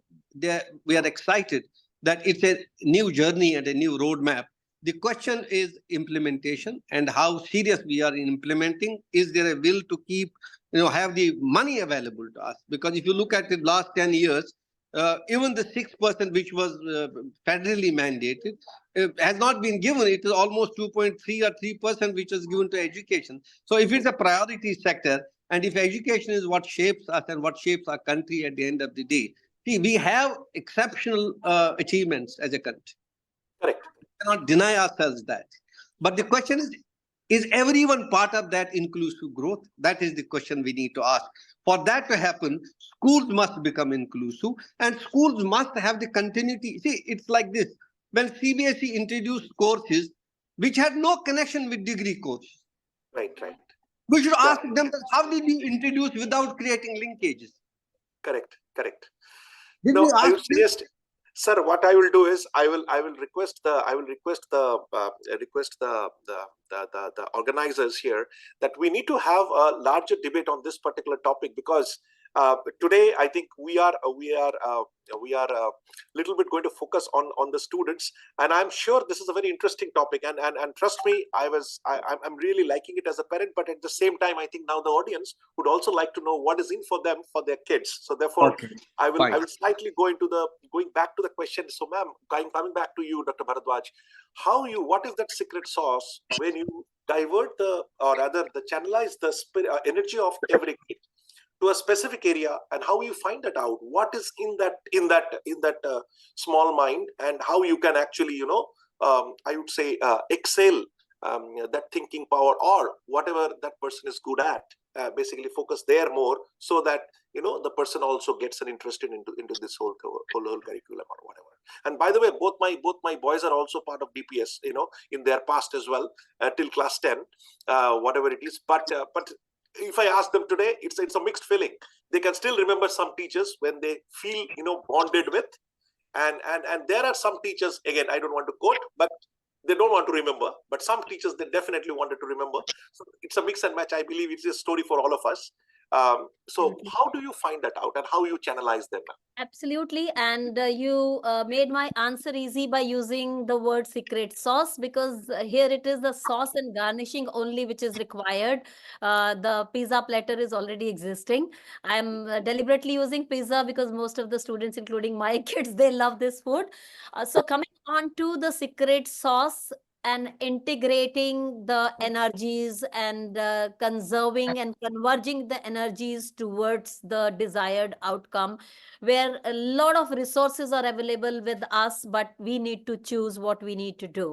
we are excited that it's a new journey and a new roadmap, the question is implementation and how serious we are in implementing. Is there a will to keep, have the money available to us? Because if you look at the last 10 years, even the 6% which was federally mandated has not been given. It is almost 2.3 or 3% which is given to education. So if it's a priority sector, and if education is what shapes us and what shapes our country at the end of the day, see, we have exceptional achievements as a country. Correct. We cannot deny ourselves that. But the question is everyone part of that inclusive growth? That is the question we need to ask. For that to happen, schools must become inclusive, and schools must have the continuity. See, it's like this. When CBSE introduced courses which had no connection with degree courses, Right. we should ask them, how did you introduce without creating linkages? Correct. Did No, we I ask would suggest, sir, what I will do is I will request the organizers here that we need to have a larger debate on this particular topic, because today I think we are a little bit going to focus on the students, and I'm sure this is a very interesting topic, and trust me, I'm really liking it as a parent, but at the same time I think now the audience would also like to know what is in for them for their kids. So therefore, Okay. I will slightly going back to the question. So ma'am, coming back to you, Dr. Bhardwaj, what is that secret sauce when you divert channelize the energy of every kid to a specific area, and how you find that out? What is in that small mind, and how you can actually, I would say, excel that thinking power, or whatever that person is good at, basically focus there more, so that the person also gets an interest into this whole curriculum or whatever. And by the way, both my boys are also part of DPS, in their past as well, till class 10, whatever it is. But if I ask them today, it's a mixed feeling. They can still remember some teachers when they feel bonded with, and there are some teachers, again, I don't want to quote, but they don't want to remember. But some teachers, they definitely wanted to remember. So it's a mix and match. I believe it's a story for all of us. So how do you find that out, and how you channelize them? Absolutely. And you made my answer easy by using the word secret sauce, because here it is the sauce and garnishing only which is required. The pizza platter is already existing. I'm deliberately using pizza because most of the students, including my kids, they love this food. So coming on to the secret sauce, and integrating the energies, and conserving and converging the energies towards the desired outcome, where a lot of resources are available with us, but we need to choose what we need to do.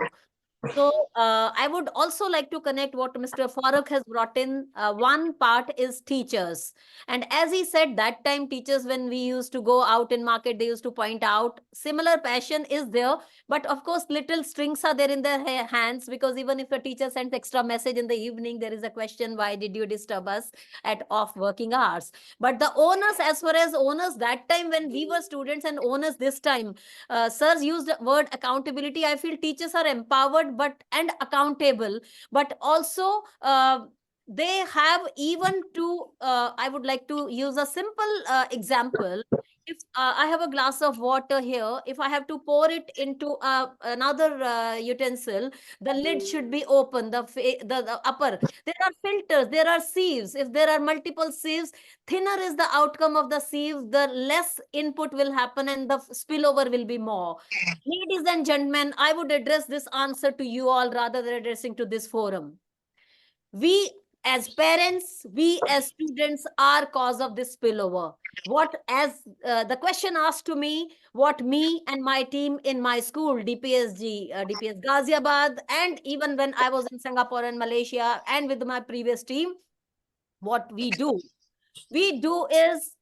So I would also like to connect what Mr. Farooq has brought in. One part is teachers. And as he said, that time teachers, when we used to go out in market, they used to point out similar passion is there. But of course, little strings are there in their hands, because even if a teacher sends extra message in the evening, there is a question, why did you disturb us at off working hours? But the owners, as far as owners, that time when we were students, and owners this time, sirs used the word accountability. I feel teachers are empowered and accountable, but also they have even to, I would like to use a simple example. If I have a glass of water here, if I have to pour it into another utensil, the lid should be open, the upper. There are filters, there are sieves. If there are multiple sieves, thinner is the outcome of the sieve, the less input will happen and the spillover will be more. Ladies and gentlemen, I would address this answer to you all rather than addressing to this forum. We as parents, we as students are cause of this spillover. The question asked to me, what me and my team in my school, DPS Ghaziabad, and even when I was in Singapore and Malaysia and with my previous team, what we do is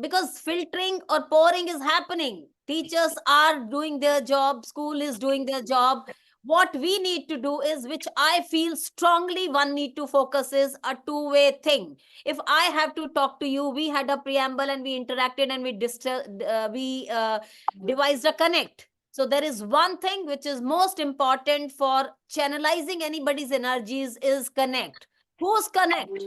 because filtering or pouring is happening. Teachers are doing their job, school is doing their job. What we need to do is, which I feel strongly one need to focus, is a two-way thing. If I have to talk to you, we had a preamble and we interacted and we devised a connect. So there is one thing which is most important for channelizing anybody's energies is connect. Who's connect?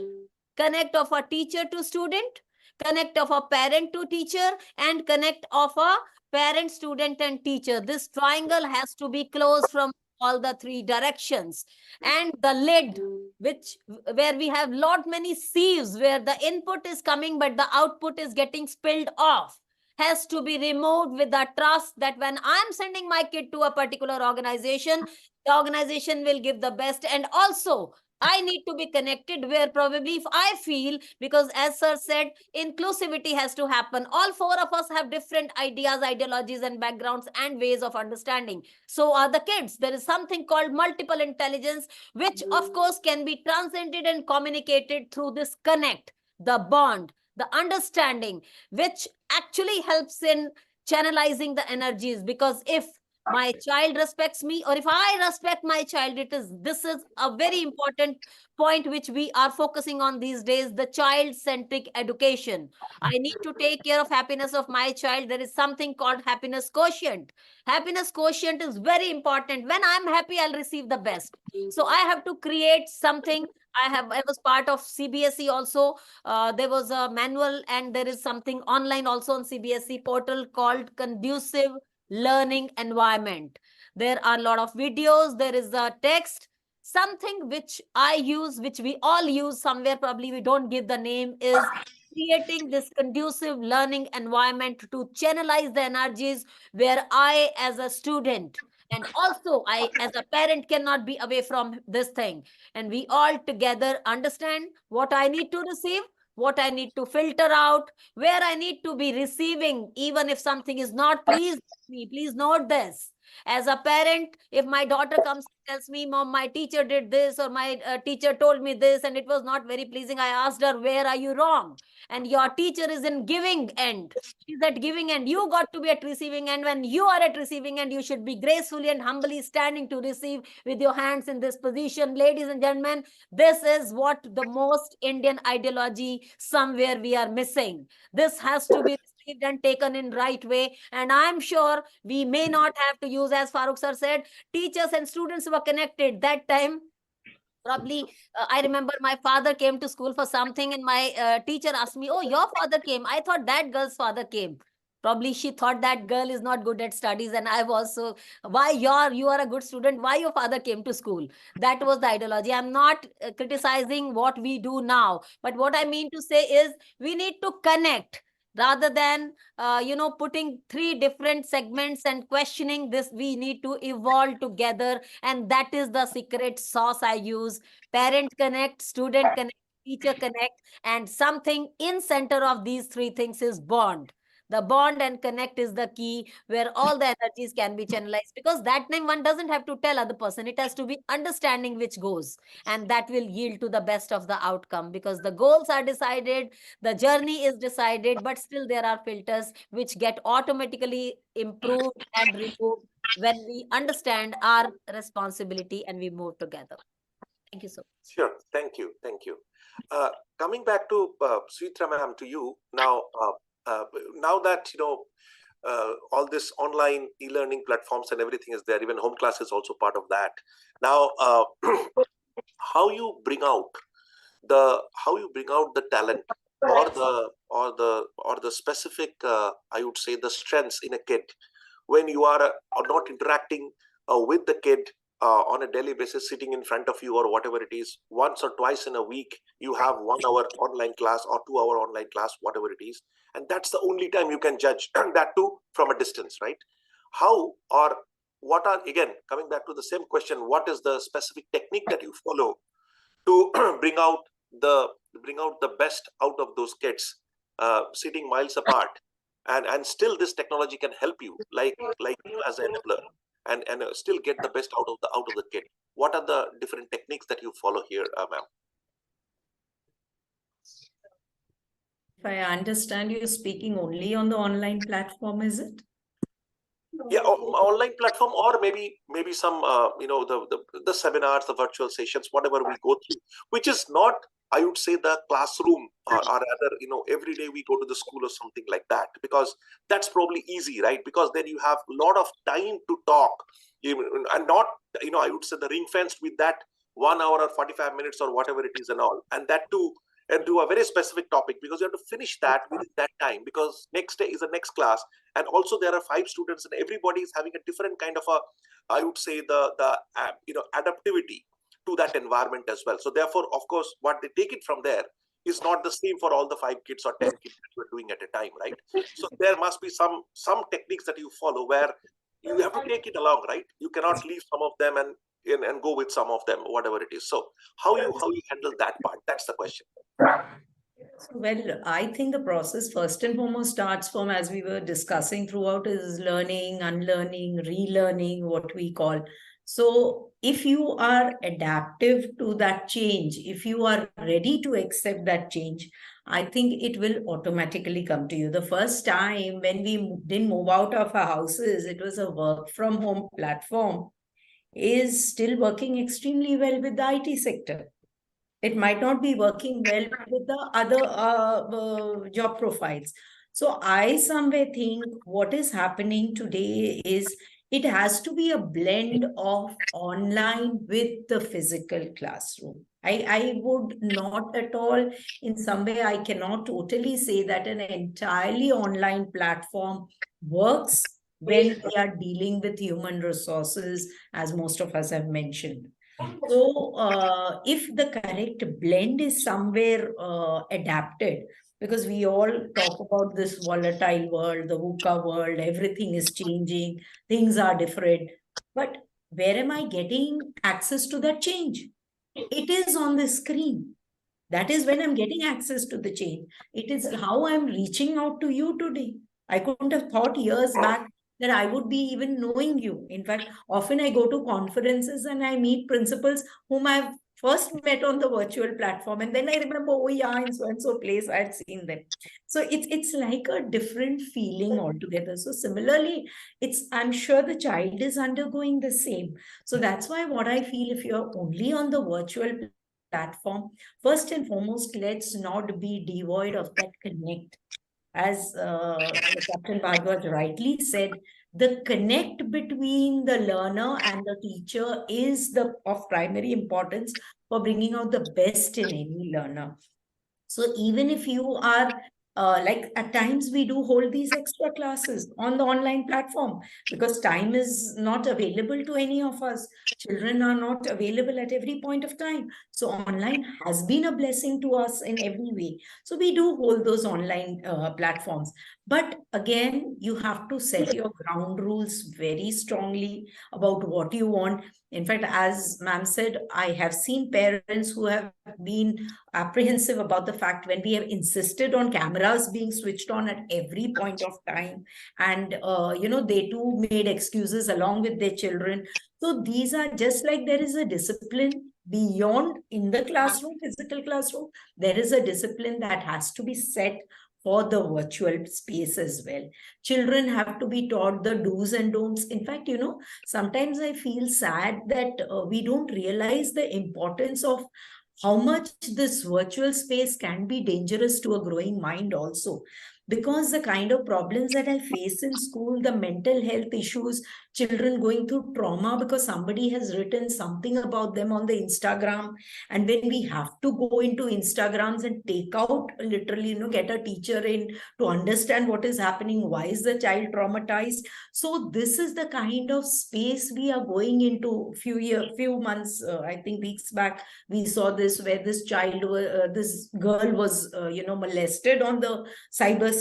Connect of a teacher to student, connect of a parent to teacher, and connect of a parent, student, and teacher. This triangle has to be closed from all the three directions. And the lid, which where we have lot many sieves, where the input is coming but the output is getting spilled off, has to be removed with the trust that when I'm sending my kid to a particular organization, the organization will give the best. And also, I need to be connected where probably if I feel, because as sir said, inclusivity has to happen. All four of us have different ideas, ideologies, and backgrounds and ways of understanding. So are the kids. There is something called multiple intelligence, which of course can be transcended and communicated through this connect, the bond, the understanding, which actually helps in channelizing the energies. Because if my child respects me, or if I respect my child, this is a very important point which we are focusing on these days, the child centric education. I need to take care of happiness of my child. There is something called happiness quotient. Happiness quotient is very important. When I'm happy, I'll receive the best. So I have to create something. I was part of CBSE also. There was a manual, and there is something online also on CBSE portal called conducive learning environment. There are a lot of videos, there is a text. Something which I use, which we all use somewhere, probably we don't give the name, is creating this conducive learning environment to channelize the energies, where I as a student and also I as a parent cannot be away from this thing, and we all together understand what I need to receive, what I need to filter out, where I need to be receiving, even if something is not pleased me. Please note this. As a parent, if my daughter comes and tells me, Mom, my teacher did this, or my teacher told me this, and it was not very pleasing, I asked her, where are you wrong? And your teacher is in giving end. She's at giving end. You got to be at receiving end. When you are at receiving end, you should be gracefully and humbly standing to receive with your hands in this position. Ladies and gentlemen, this is what the most Indian ideology somewhere we are missing. This has to be received and taken in right way. And I'm sure we may not have to use, as Farooq sir said, teachers and students were connected that time. Probably, I remember my father came to school for something, and my teacher asked me, "Oh, your father came. I thought that girl's father came." Probably she thought that girl is not good at studies, and I was so, why you are a good student? Why your father came to school? That was the ideology. I'm not criticizing what we do now, but what I mean to say is we need to connect rather than putting three different segments and questioning this. We need to evolve together, and that is the secret sauce I use. Parent connect, student connect, teacher connect, and something in center of these three things is bond. The bond and connect is the key, where all the energies can be channelized, because that time one doesn't have to tell other person, it has to be understanding which goes, and that will yield to the best of the outcome, because the goals are decided, the journey is decided, but still there are filters which get automatically improved and removed when we understand our responsibility and we move together. Thank you so much. Sure. Thank you. Thank you. Coming back to Suchita ma'am, to you now. Now that all this online e-learning platforms and everything is there, even homeClass is also part of that. Now, how you bring out the talent, or the specific, I would say, the strengths in a kid, when you are not interacting with the kid on a daily basis, sitting in front of you or whatever it is, once or twice in a week you have 1 hour online class or 2 hour online class, whatever it is, and that's the only time you can judge, that too from a distance, right? How, or what are, again coming back to the same question, what is the specific technique that you follow to bring out the best out of those kids, sitting miles apart, and still this technology can help you, like you as an enabler, and still get the best out of the kid? What are the different techniques that you follow here, ma'am? If I understand, you're speaking only on the online platform, is it? Yeah, online platform, or maybe some the seminars, the virtual sessions, whatever we go through, which is not, I would say, the classroom, or rather, every day we go to the school or something like that, because that's probably easy, right? Because then you have a lot of time to talk, and not, I would say, the ring fenced with that 1 hour or 45 minutes or whatever it is and all, and that too, and to a very specific topic, because you have to finish that within that time, because next day is the next class. And also there are 5 students, and everybody is having a different kind of a, I would say, the adaptivity to that environment as well. So therefore, of course, what they take it from there is not the same for all the 5 kids or 10 kids that you're doing at a time, right? So there must be some techniques that you follow where you have to take it along, right? You cannot leave some of them and go with some of them, whatever it is. So how you handle that part, that's the question. Well, I think the process first and foremost starts from, as we were discussing throughout, is learning, unlearning, relearning, what we call. So if you are adaptive to that change, if you are ready to accept that change, I think it will automatically come to you. The first time when we didn't move out of our houses, it was a work from home platform, is still working extremely well with the IT sector. It might not be working well with the other job profiles. So I somewhere think what is happening today is it has to be a blend of online with the physical classroom. I would not at all, in some way, I cannot totally say that an entirely online platform works when we are dealing with human resources, as most of us have mentioned. So, if the correct blend is somewhere adapted, because we all talk about this volatile world, the VUCA world, everything is changing, things are different. But where am I getting access to that change? It is on the screen. That is when I'm getting access to the change. It is how I'm reaching out to you today. I couldn't have thought years back that I would be even knowing you. In fact, often I go to conferences and I meet principals whom I've first met on the virtual platform. And then I remember, oh yeah, in so and so place, I had seen them. So it's like a different feeling altogether. So similarly, I'm sure the child is undergoing the same. So that's why what I feel, if you're only on the virtual platform, first and foremost, let's not be devoid of that connect. As Captain Bhardwaj rightly said, the connect between the learner and the teacher is of primary importance for bringing out the best in any learner. So even if you are like at times we do hold these extra classes on the online platform because time is not available to any of us. Children are not available at every point of time. So online has been a blessing to us in every way. So we do hold those online platforms. But again, you have to set your ground rules very strongly about what you want. In fact, as ma'am said, I have seen parents who have been apprehensive about the fact when we have insisted on cameras being switched on at every point of time, and they too made excuses along with their children. So these are just like there is a discipline beyond in the classroom, physical classroom, there is a discipline that has to be set for the virtual space as well. Children have to be taught the do's and don'ts. In fact, sometimes I feel sad that we don't realize the importance of how much this virtual space can be dangerous to a growing mind also. Because the kind of problems that I face in school, the mental health issues, children going through trauma because somebody has written something about them on the Instagram. And when we have to go into Instagrams and take out, literally, get a teacher in to understand what is happening, why is the child traumatized. So this is the kind of space we are going into. Few months, I think weeks back, we saw this where this this girl was, molested on the cyberspace.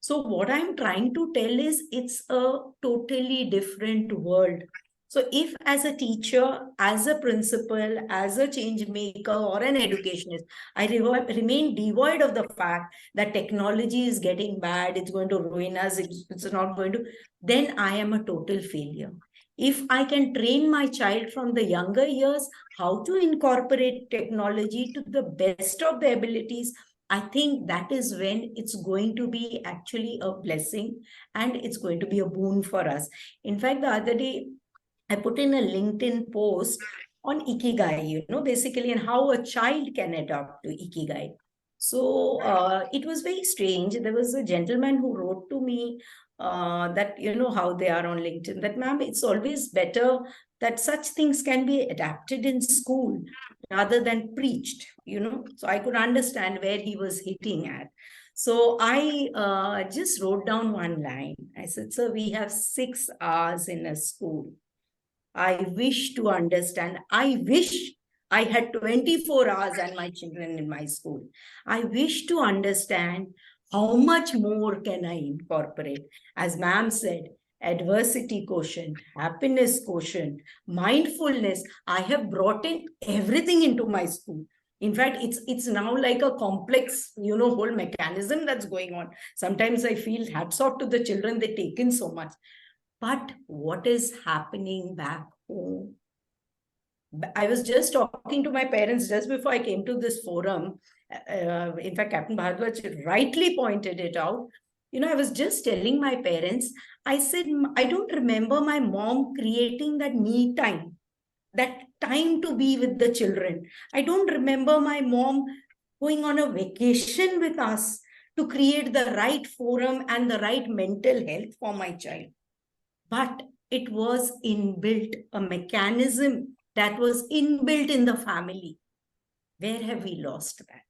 So what I'm trying to tell is it's a totally different world. So if as a teacher, as a principal, as a change maker or an educationist, I remain devoid of the fact that technology is getting bad, it's going to ruin us, it's not going to, then I am a total failure. If I can train my child from the younger years how to incorporate technology to the best of their abilities, I think that is when it's going to be actually a blessing and it's going to be a boon for us. In fact, the other day, I put in a LinkedIn post on Ikigai, basically, and how a child can adapt to Ikigai. So it was very strange. There was a gentleman who wrote to me that, how they are on LinkedIn, that, ma'am, it's always better that such things can be adapted in school rather than preached, So I could understand where he was hitting at. So I just wrote down one line. I said, sir, we have 6 hours in a school. I wish to understand. I wish I had 24 hours and my children in my school. I wish to understand how much more can I incorporate. As ma'am said, adversity quotient, happiness quotient, mindfulness. I have brought in everything into my school. In fact, it's now like a complex, whole mechanism that's going on. Sometimes I feel hats off to the children, they take in so much. But what is happening back home? I was just talking to my parents just before I came to this forum. In fact, Captain Bhardwaj rightly pointed it out. I was just telling my parents, I said, I don't remember my mom creating that me time, that time to be with the children. I don't remember my mom going on a vacation with us to create the right forum and the right mental health for my child. But it was inbuilt, a mechanism that was inbuilt in the family. Where have we lost that?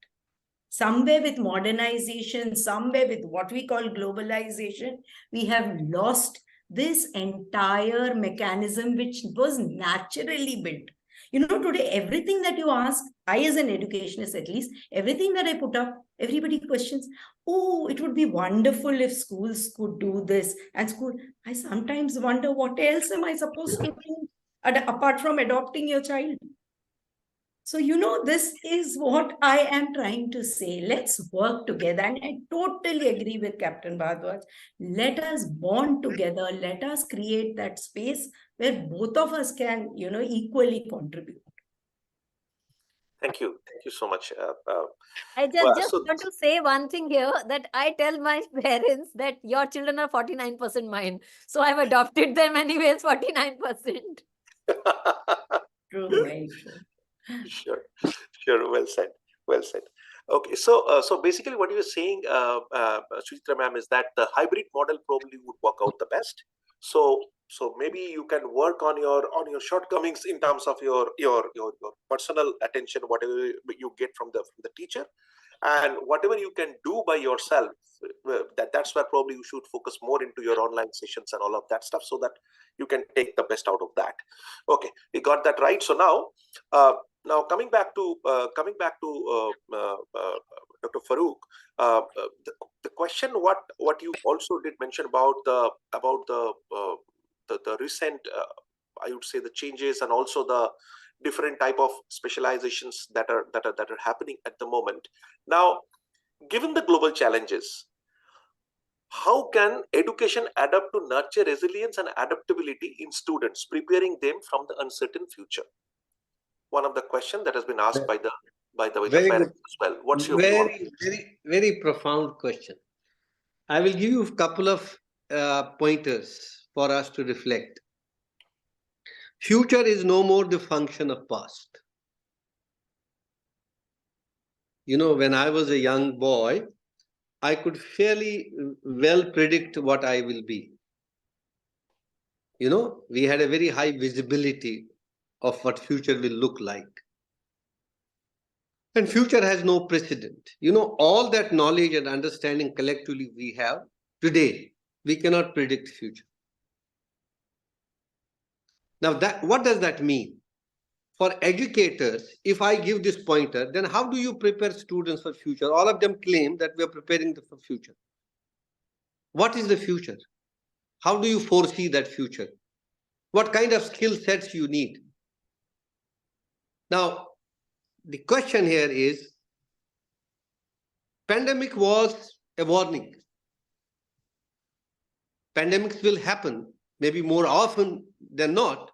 Somewhere with modernization, somewhere with what we call globalization, we have lost this entire mechanism which was naturally built. Today, everything that you ask, I as an educationist at least, everything that I put up, everybody questions, oh, it would be wonderful if schools could do this. And I sometimes wonder, what else am I supposed to do apart from adopting your child? So, this is what I am trying to say. Let's work together. And I totally agree with Captain Bhardwaj. Let us bond together. Let us create that space where both of us can, equally contribute. Thank you. Thank you so much. I just want to say one thing here, that I tell my parents that your children are 49% mine. So I've adopted them anyways, 49%. True, very true. Sure. Well said. Well said. Okay, so basically, what you were saying, Suchita ma'am, is that the hybrid model probably would work out the best. So maybe you can work on your shortcomings in terms of your personal attention, whatever you get from the teacher, and whatever you can do by yourself. That's where probably you should focus more into your online sessions and all of that stuff, so that you can take the best out of that. Okay, we got that right. So now coming back to Dr. Farooq, the question what you also did mention about the recent I would say the changes, and also the different type of specializations that are happening at the moment. Now, given the global challenges, how can education adapt to nurture resilience and adaptability in students, preparing them from the uncertain future? One of the questions that has been asked by the parents as well. What's your view on it? Very profound question. I will give you a couple of pointers for us to reflect. Future is no more the function of past. When I was a young boy, I could fairly well predict what I will be. We had a very high visibility of what future will look like. And future has no precedent. All that knowledge and understanding collectively we have today, we cannot predict future. Now, what does that mean? For educators, if I give this pointer, then how do you prepare students for future? All of them claim that we are preparing them for future. What is the future? How do you foresee that future? What kind of skill sets you need? Now, the question here is, pandemic was a warning. Pandemics will happen, maybe more often than not,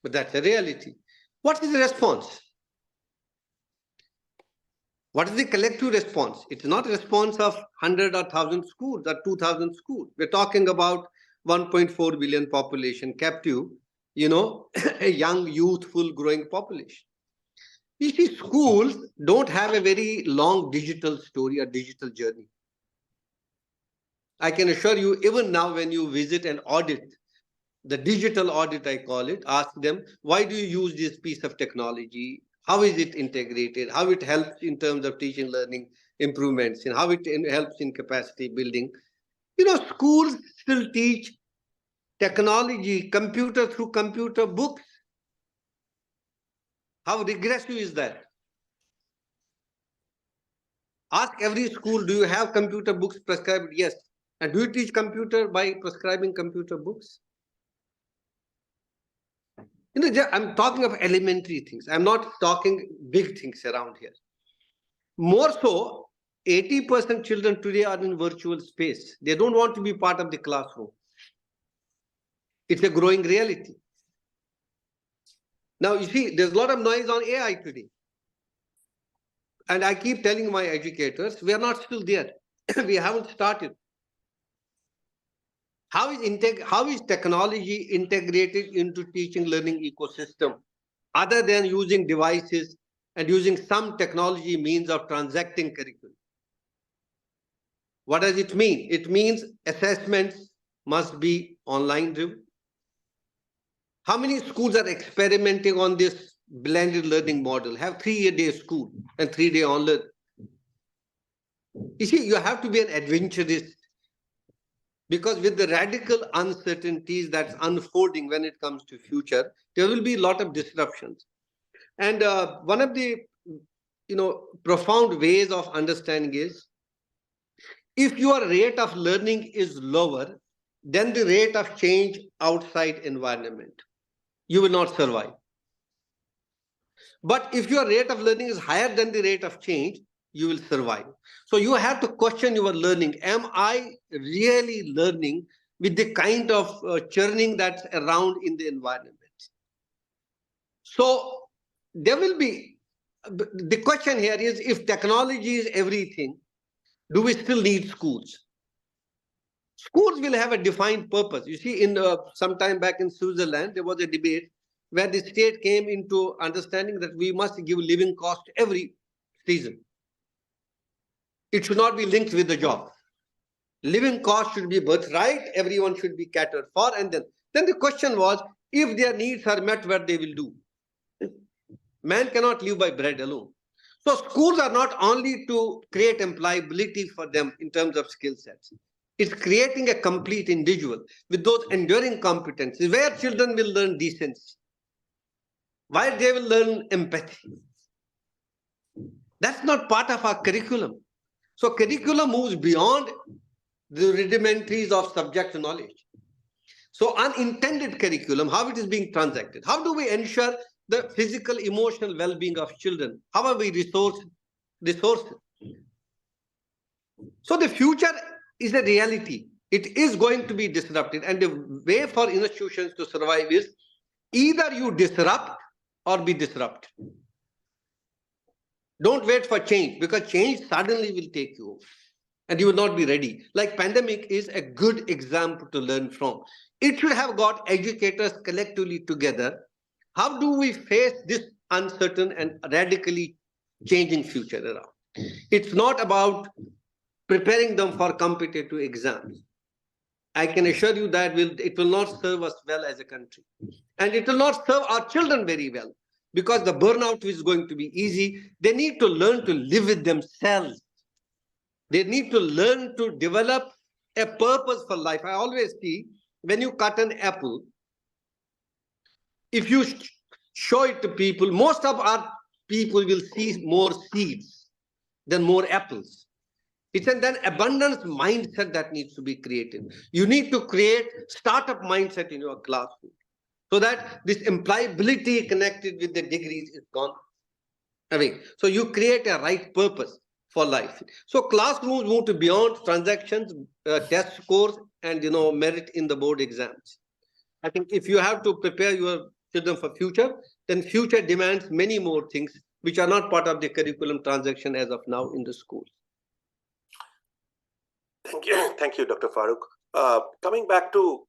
but that's a reality. What is the response? What is the collective response? It's not a response of 100 or 1,000 schools or 2,000 schools. We're talking about 1.4 billion population captive, a young, youthful, growing population. You see, schools don't have a very long digital story or digital journey. I can assure you, even now when you visit and audit, the digital audit, I call it, ask them, why do you use this piece of technology? How is it integrated? How it helps in terms of teaching, learning improvements, and how it helps in capacity building. Schools still teach technology, computer through computer books. How regressive is that? Ask every school, do you have computer books prescribed? Yes. And do you teach computer by prescribing computer books? I'm talking of elementary things. I'm not talking big things around here. More so, 80% children today are in virtual space. They don't want to be part of the classroom. It's a growing reality. Now, you see, there's a lot of noise on AI today. And I keep telling my educators, we are not still there. We haven't started. How is technology integrated into teaching learning ecosystem other than using devices and using some technology means of transacting curriculum? What does it mean? It means assessments must be online driven. How many schools are experimenting on this blended learning model? Have 3-day school and 3-day online. You see, you have to be an adventurist, because with the radical uncertainties that's unfolding when it comes to future, there will be a lot of disruptions. And one of the profound ways of understanding is, if your rate of learning is lower than the rate of change outside environment, you will not survive. But if your rate of learning is higher than the rate of change, you will survive. So you have to question your learning. Am I really learning with the kind of churning that's around in the environment? So there will be, the question here is, if technology is everything, do we still need schools? Schools will have a defined purpose. You see, in some time back in Switzerland, there was a debate where the state came into understanding that we must give living cost every season. It should not be linked with the job. Living cost should be birthright, everyone should be catered for, and then the question was, if their needs are met, what they will do. Man cannot live by bread alone. So schools are not only to create employability for them in terms of skill sets. It's creating a complete individual with those enduring competencies where children will learn decency, where they will learn empathy. That's not part of our curriculum. So curriculum moves beyond the rudimentaries of subject knowledge. So unintended curriculum, how it is being transacted. How do we ensure the physical, emotional well-being of children? How are we resourced? So the future is a reality. It is going to be disrupted. And the way for institutions to survive is either you disrupt or be disrupted. Don't wait for change, because change suddenly will take you over and you will not be ready. Like pandemic is a good example to learn from. It should have got educators collectively together. How do we face this uncertain and radically changing future around? It's not about preparing them for competitive exams. I can assure you that it will not serve us well as a country. And it will not serve our children very well, because the burnout is going to be easy. They need to learn to live with themselves. They need to learn to develop a purpose for life. I always see, when you cut an apple, if you show it to people, most of our people will see more seeds than more apples. It's an abundance mindset that needs to be created. You need to create startup mindset in your classroom, so that this employability connected with the degrees is gone away. So you create a right purpose for life. So classrooms move to beyond transactions, test scores, and merit in the board exams. I think if you have to prepare your children for future, then future demands many more things which are not part of the curriculum transaction as of now in the schools. Thank you, Dr. Farooq. Coming back to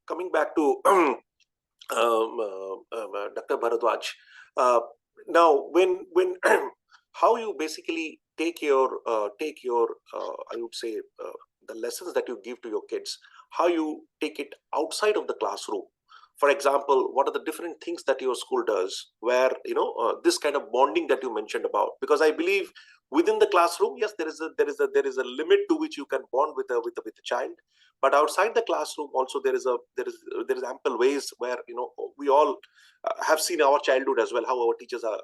Dr. Bhardwaj. Now, when how you basically take your I would say the lessons that you give to your kids, how you take it outside of the classroom. For example, what are the different things that your school does where this kind of bonding that you mentioned about? Because I believe within the classroom, yes, there is a limit to which you can bond with a child, but outside the classroom also there is ample ways where we all have seen our childhood as well, how our teachers are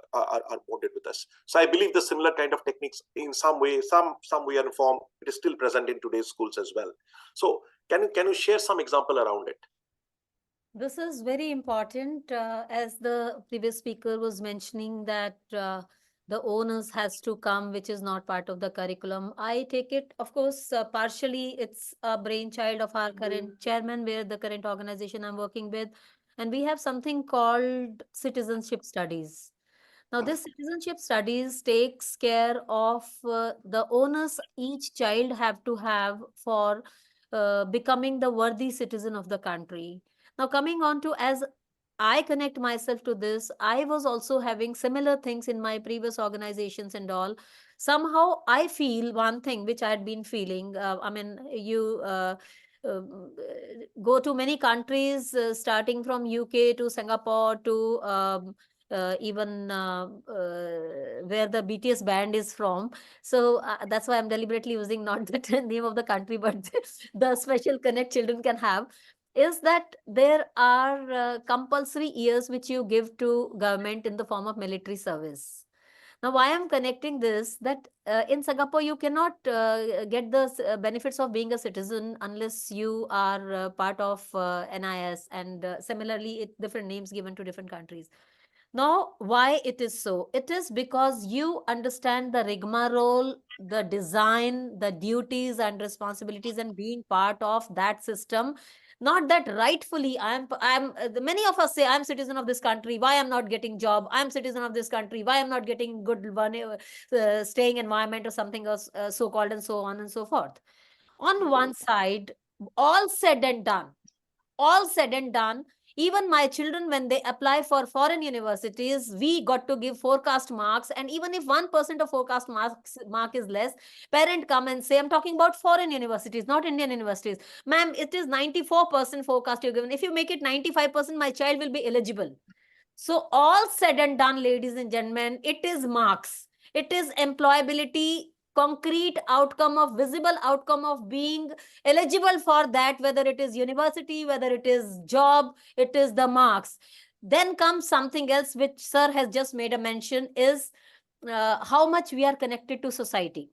bonded with us. So I believe the similar kind of techniques in some way and form, it is still present in today's schools as well. So can you share some example around it? This is very important, as the previous speaker was mentioning that the onus has to come, which is not part of the curriculum. I take it, of course, partially it's a brainchild of our current chairman, where the current organization I'm working with, and we have something called citizenship studies. Now, this citizenship studies takes care of the onus each child have to have for becoming the worthy citizen of the country. Now, coming on to, as I connect myself to this, I was also having similar things in my previous organizations and all. Somehow, I feel one thing which I had been feeling. I mean, you go to many countries, starting from UK to Singapore to even where the BTS band is from. So that's why I'm deliberately using not the name of the country, but the special connect children can have, is that there are compulsory years which you give to government in the form of military service. Now, why I'm connecting this, that in Singapore, you cannot get the benefits of being a citizen unless you are part of NIS, and similarly, different names given to different countries. Now, why it is so? It is because you understand the rigmarole, the design, the duties and responsibilities, and being part of that system. Not that rightfully many of us say, I'm citizen of this country, why I'm not getting job? I'm citizen of this country, why I'm not getting good staying environment or something else, so called, and so on and so forth. On one side, all said and done, all said and done, even my children, when they apply for foreign universities, we got to give forecast marks. And even if 1% of forecast mark is less, parent come and say, I'm talking about foreign universities, not Indian universities. Ma'am, it is 94% forecast you're given. If you make it 95%, my child will be eligible. So all said and done, ladies and gentlemen, it is marks. It is employability, concrete outcome of visible outcome of being eligible for that, whether it is university, whether it is job, it is the marks. Then comes something else which sir has just made a mention, is how much we are connected to society.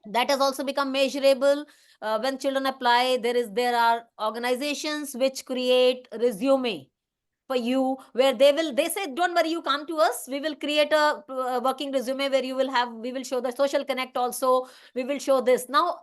That has also become measurable. When children apply, there are organizations which create resume for you, where they say, don't worry, you come to us, we will create a working resume where we will show the social connect also, we will show this. Now,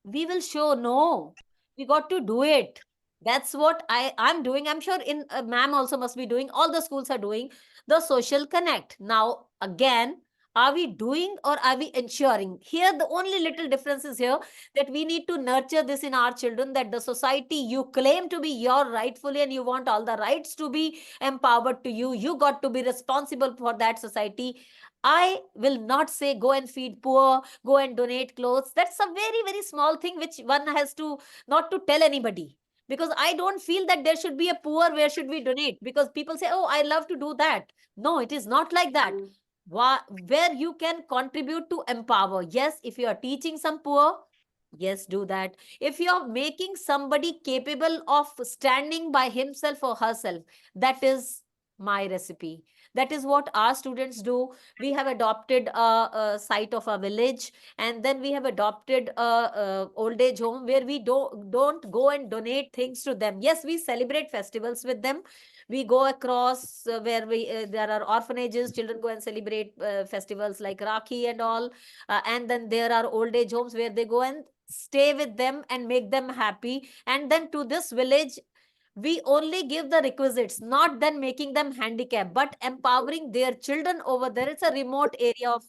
we will show, no, we got to do it. That's what I'm doing. I'm sure in ma'am also must be doing, all the schools are doing the social connect. Now, again, are we doing or are we ensuring? Here, the only little difference is here, that we need to nurture this in our children, that the society you claim to be your rightfully, and you want all the rights to be empowered to you, you got to be responsible for that society. I will not say go and feed poor, go and donate clothes. That's a very, very small thing which one has to not to tell anybody. Because I don't feel that there should be a poor, where should we donate? Because people say, oh, I love to do that. No, it is not like that. Where you can contribute to empower. Yes, if you are teaching some poor, yes, do that. If you're making somebody capable of standing by himself or herself, that is my recipe. That is what our students do. We have adopted a site of a village, and then we have adopted a old age home where we don't go and donate things to them. Yes, we celebrate festivals with them. We go across where there are orphanages, children go and celebrate festivals like Rakhi and all. And then there are old age homes where they go and stay with them and make them happy. And then to this village, we only give the requisites, not then making them handicapped, but empowering their children over there. It's a remote area of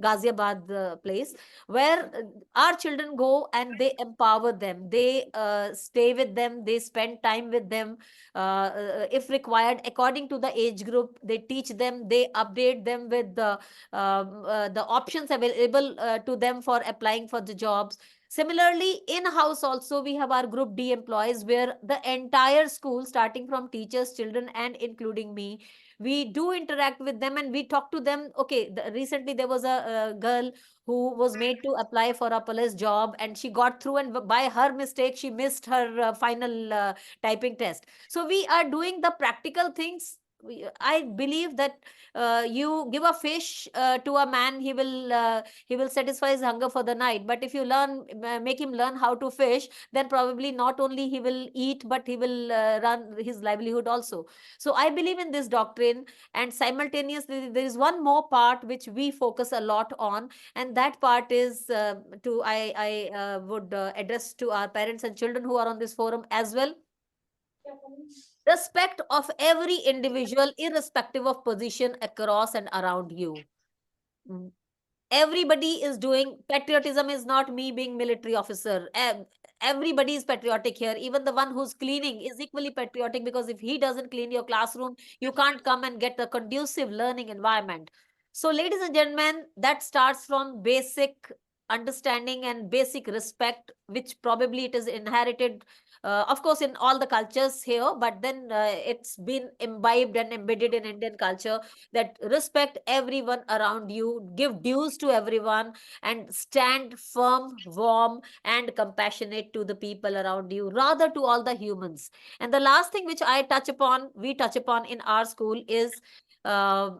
Ghaziabad place, where our children go and they empower them. They stay with them, they spend time with them. If required, according to the age group, they teach them, they update them with the options available to them for applying for the jobs. Similarly, in-house also we have our Group D employees, where the entire school, starting from teachers, children, and including me, we do interact with them and we talk to them. Okay, recently there was a girl who was made to apply for a police job, and she got through, and by her mistake she missed her final typing test. So we are doing the practical things. I believe that you give a fish to a man, he will satisfy his hunger for the night. But if you make him learn how to fish, then probably not only he will eat, but he will run his livelihood also. So I believe in this doctrine, and simultaneously there is one more part which we focus a lot on, and that part is I would address to our parents and children who are on this forum as well. Respect of every individual, irrespective of position across and around you. Everybody is doing patriotism. Is not me being military officer. Everybody is patriotic here. Even the one who's cleaning is equally patriotic, because if he doesn't clean your classroom, you can't come and get a conducive learning environment. So, ladies and gentlemen, that starts from basic understanding and basic respect, which probably it is inherited, of course, in all the cultures here, but then it's been imbibed and embedded in Indian culture, that respect everyone around you, give dues to everyone, and stand firm, warm, and compassionate to the people around you, rather to all the humans. And the last thing which we touch upon in our school is uh,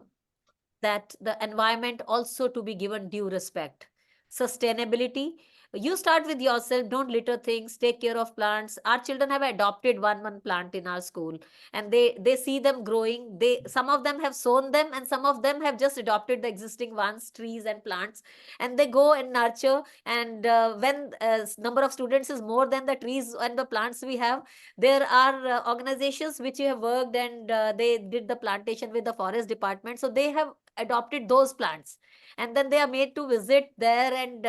that the environment also to be given due respect. Sustainability. You start with yourself, don't litter things, take care of plants. Our children have adopted one plant in our school, and they see them growing. Some of them have sown them, and some of them have just adopted the existing ones, trees and plants, and they go and nurture. And when number of students is more than the trees and the plants we have, there are organizations which have worked, and they did the plantation with the forest department, so they have adopted those plants, and then they are made to visit there, and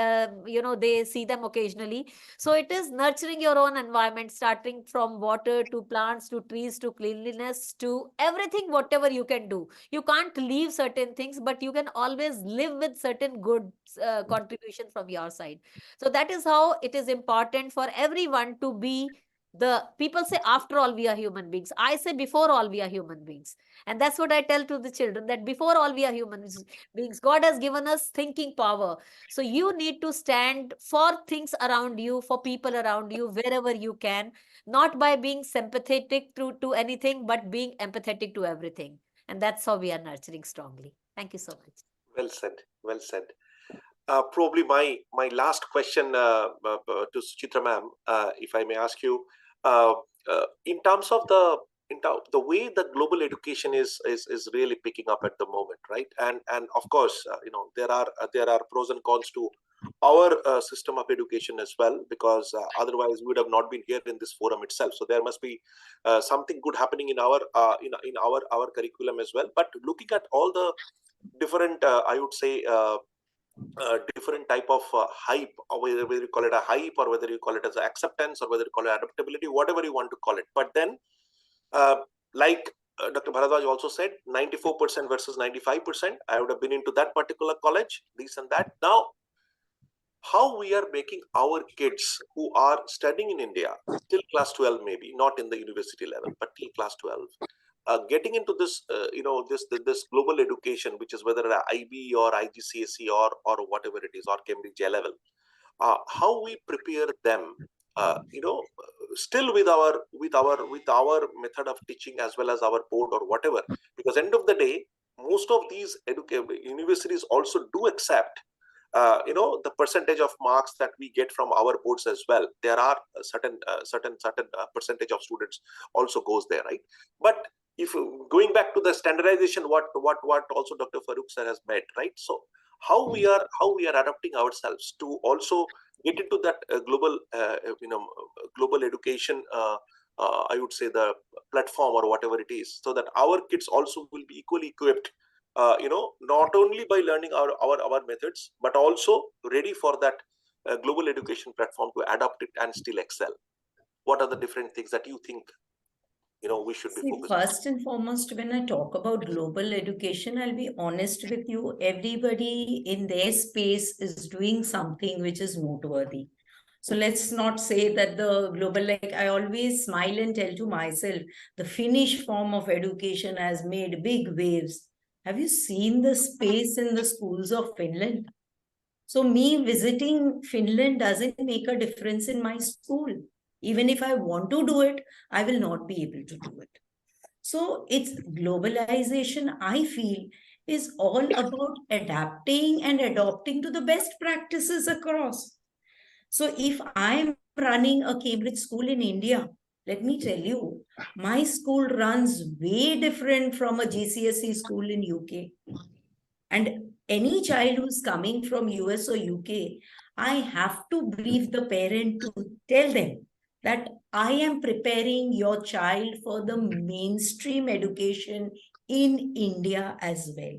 they see them occasionally. So it is nurturing your own environment, starting from water to plants to trees to cleanliness to everything, whatever you can do. You can't leave certain things, but you can always live with certain good contribution from your side. So that is how it is important for everyone to be. The people say, after all we are human beings. I say, before all we are human beings. And that's what I tell to the children, that before all we are human beings. God has given us thinking power. So you need to stand for things around you, for people around you, wherever you can, not by being sympathetic to anything, but being empathetic to everything. And that's how we are nurturing strongly. Thank you so much. Well said. Well said. Probably my last question to Suchita ma'am, if I may ask you, uh, in terms of the way the global education is really picking up at the moment, right? And of course, there are pros and cons to our system of education as well, because otherwise we would have not been here in this forum itself. So there must be something good happening in our curriculum as well. But looking at all the different, I would say, different type of hype, or whether you call it a hype, or whether you call it as acceptance, or whether you call it adaptability, whatever you want to call it. But then, uh, like Dr. Bhardwaj also said, 94% versus 95%. I would have been into that particular college, this and that. Now, how we are making our kids who are studying in India till class 12, maybe not in the university level, but till class 12, getting into this, this global education, which is whether an IB or IGCSE or whatever it is, or Cambridge A level, how we prepare them, still with our method of teaching, as well as our board or whatever, because end of the day, most of these universities also do accept the percentage of marks that we get from our boards as well. There are a certain percentage of students also goes there, right? But if going back to the standardization, what also Dr. Farooq sir has made, right? So how we are adapting ourselves to also get into that global education I would say the platform or whatever it is, so that our kids also will be equally equipped, not only by learning our methods, but also ready for that global education platform to adapt it and still excel. What are the different things that you think we should be See, focused on? first and foremost, when I talk about global education, I'll be honest with you, everybody in their space is doing something which is noteworthy. So let's not say that the global, like I always smile and tell to myself, the Finnish form of education has made big waves. Have you seen the space in the schools of Finland? So me visiting Finland doesn't make a difference in my school. Even if I want to do it, I will not be able to do it. So it's globalization, I feel, is all about adapting and adopting to the best practices across. So if I'm running a Cambridge school in India, let me tell you, my school runs way different from a GCSE school in UK. And any child who's coming from US or UK, I have to brief the parent to tell them that I am preparing your child for the mainstream education in India as well.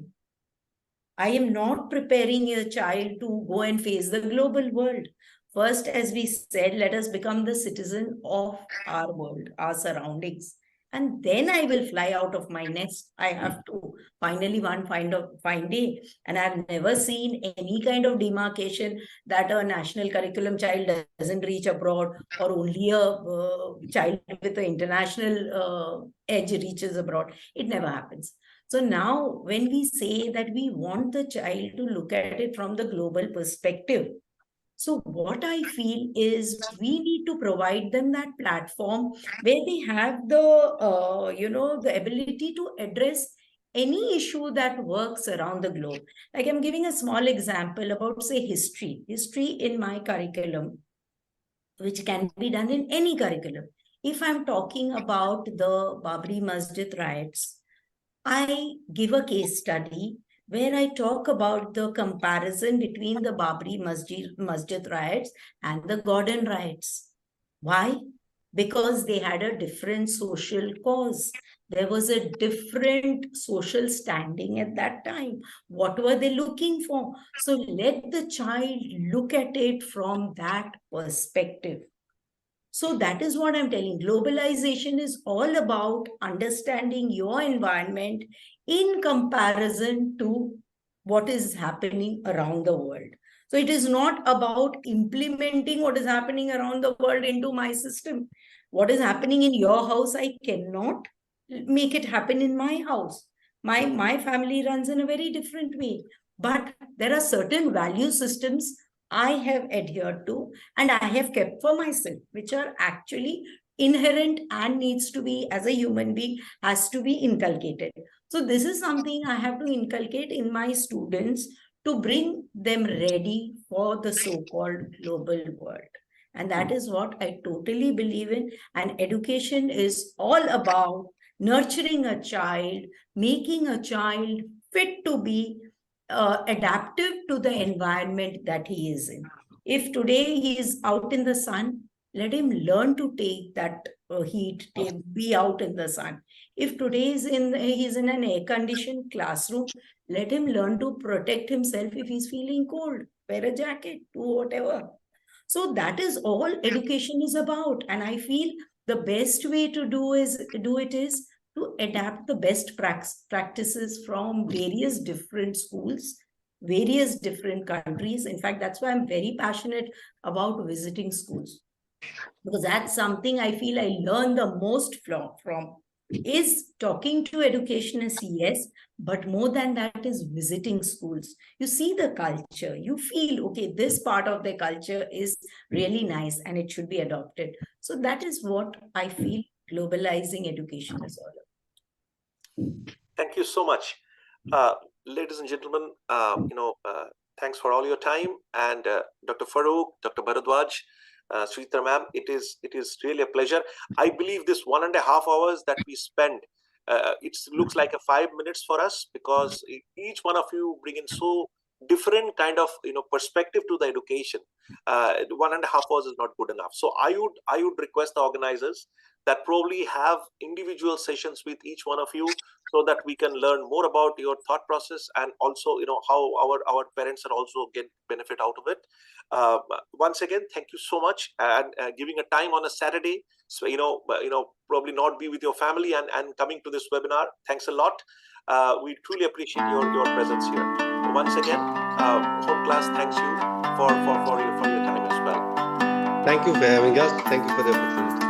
I am not preparing a child to go and face the global world. First, as we said, let us become the citizen of our world, our surroundings. And then I will fly out of my nest. I have to finally find a. And I've never seen any kind of demarcation that a national curriculum child doesn't reach abroad, or only a child with an international edge reaches abroad. It never happens. So now when we say that we want the child to look at it from the global perspective, so what I feel is we need to provide them that platform where they have the ability to address any issue that works around the globe. Like I'm giving a small example about, say, history in my curriculum, which can be done in any curriculum. If I'm talking about the Babri Masjid riots, I give a case study where I talk about the comparison between the Babri Masjid riots and the Gordon riots. Why? Because they had a different social cause. There was a different social standing at that time. What were they looking for? So let the child look at it from that perspective. So that is what I'm telling. Globalization is all about understanding your environment in comparison to what is happening around the world. So it is not about implementing what is happening around the world into my system. What is happening in your house, I cannot make it happen in my house. My family runs in a very different way. But there are certain value systems I have adhered to and I have kept for myself, which are actually inherent and needs to be, as a human being, has to be inculcated. So this is something I have to inculcate in my students to bring them ready for the so-called global world. And that is what I totally believe in. And education is all about nurturing a child, making a child fit to be adaptive to the environment that he is in. If today he is out in the sun, let him learn to take that heat, be out in the sun. If today he's in an air-conditioned classroom, let him learn to protect himself if he's feeling cold. Wear a jacket, do whatever. So that is all education is about. And I feel the best way to do it is to adapt the best practices from various different schools, various different countries. In fact, that's why I'm very passionate about visiting schools, because that's something I feel I learn the most from is talking to educationists, yes, but more than that is visiting schools. You see the culture, you feel, okay, this part of the culture is really nice and it should be adopted. So that is what I feel globalizing education is all about. Thank you so much. Ladies and gentlemen, thanks for all your time. And Dr. Farooq, Dr. Bhardwaj, Suchita ma'am, it is really a pleasure. I believe this 1.5 hours that we spend, it looks like a 5 minutes for us, because each one of you bring in so different kind of perspective to the education. 1.5 hours is not good enough. So I would request the organizers that probably have individual sessions with each one of you, so that we can learn more about your thought process, and also how our parents are also get benefit out of it. Once again, thank you so much, and giving a time on a Saturday, so probably not be with your family and coming to this webinar. Thanks a lot. We truly appreciate your presence here. Once again, homeClass thanks you for your time as well. Thank you for having us. Thank you for the opportunity.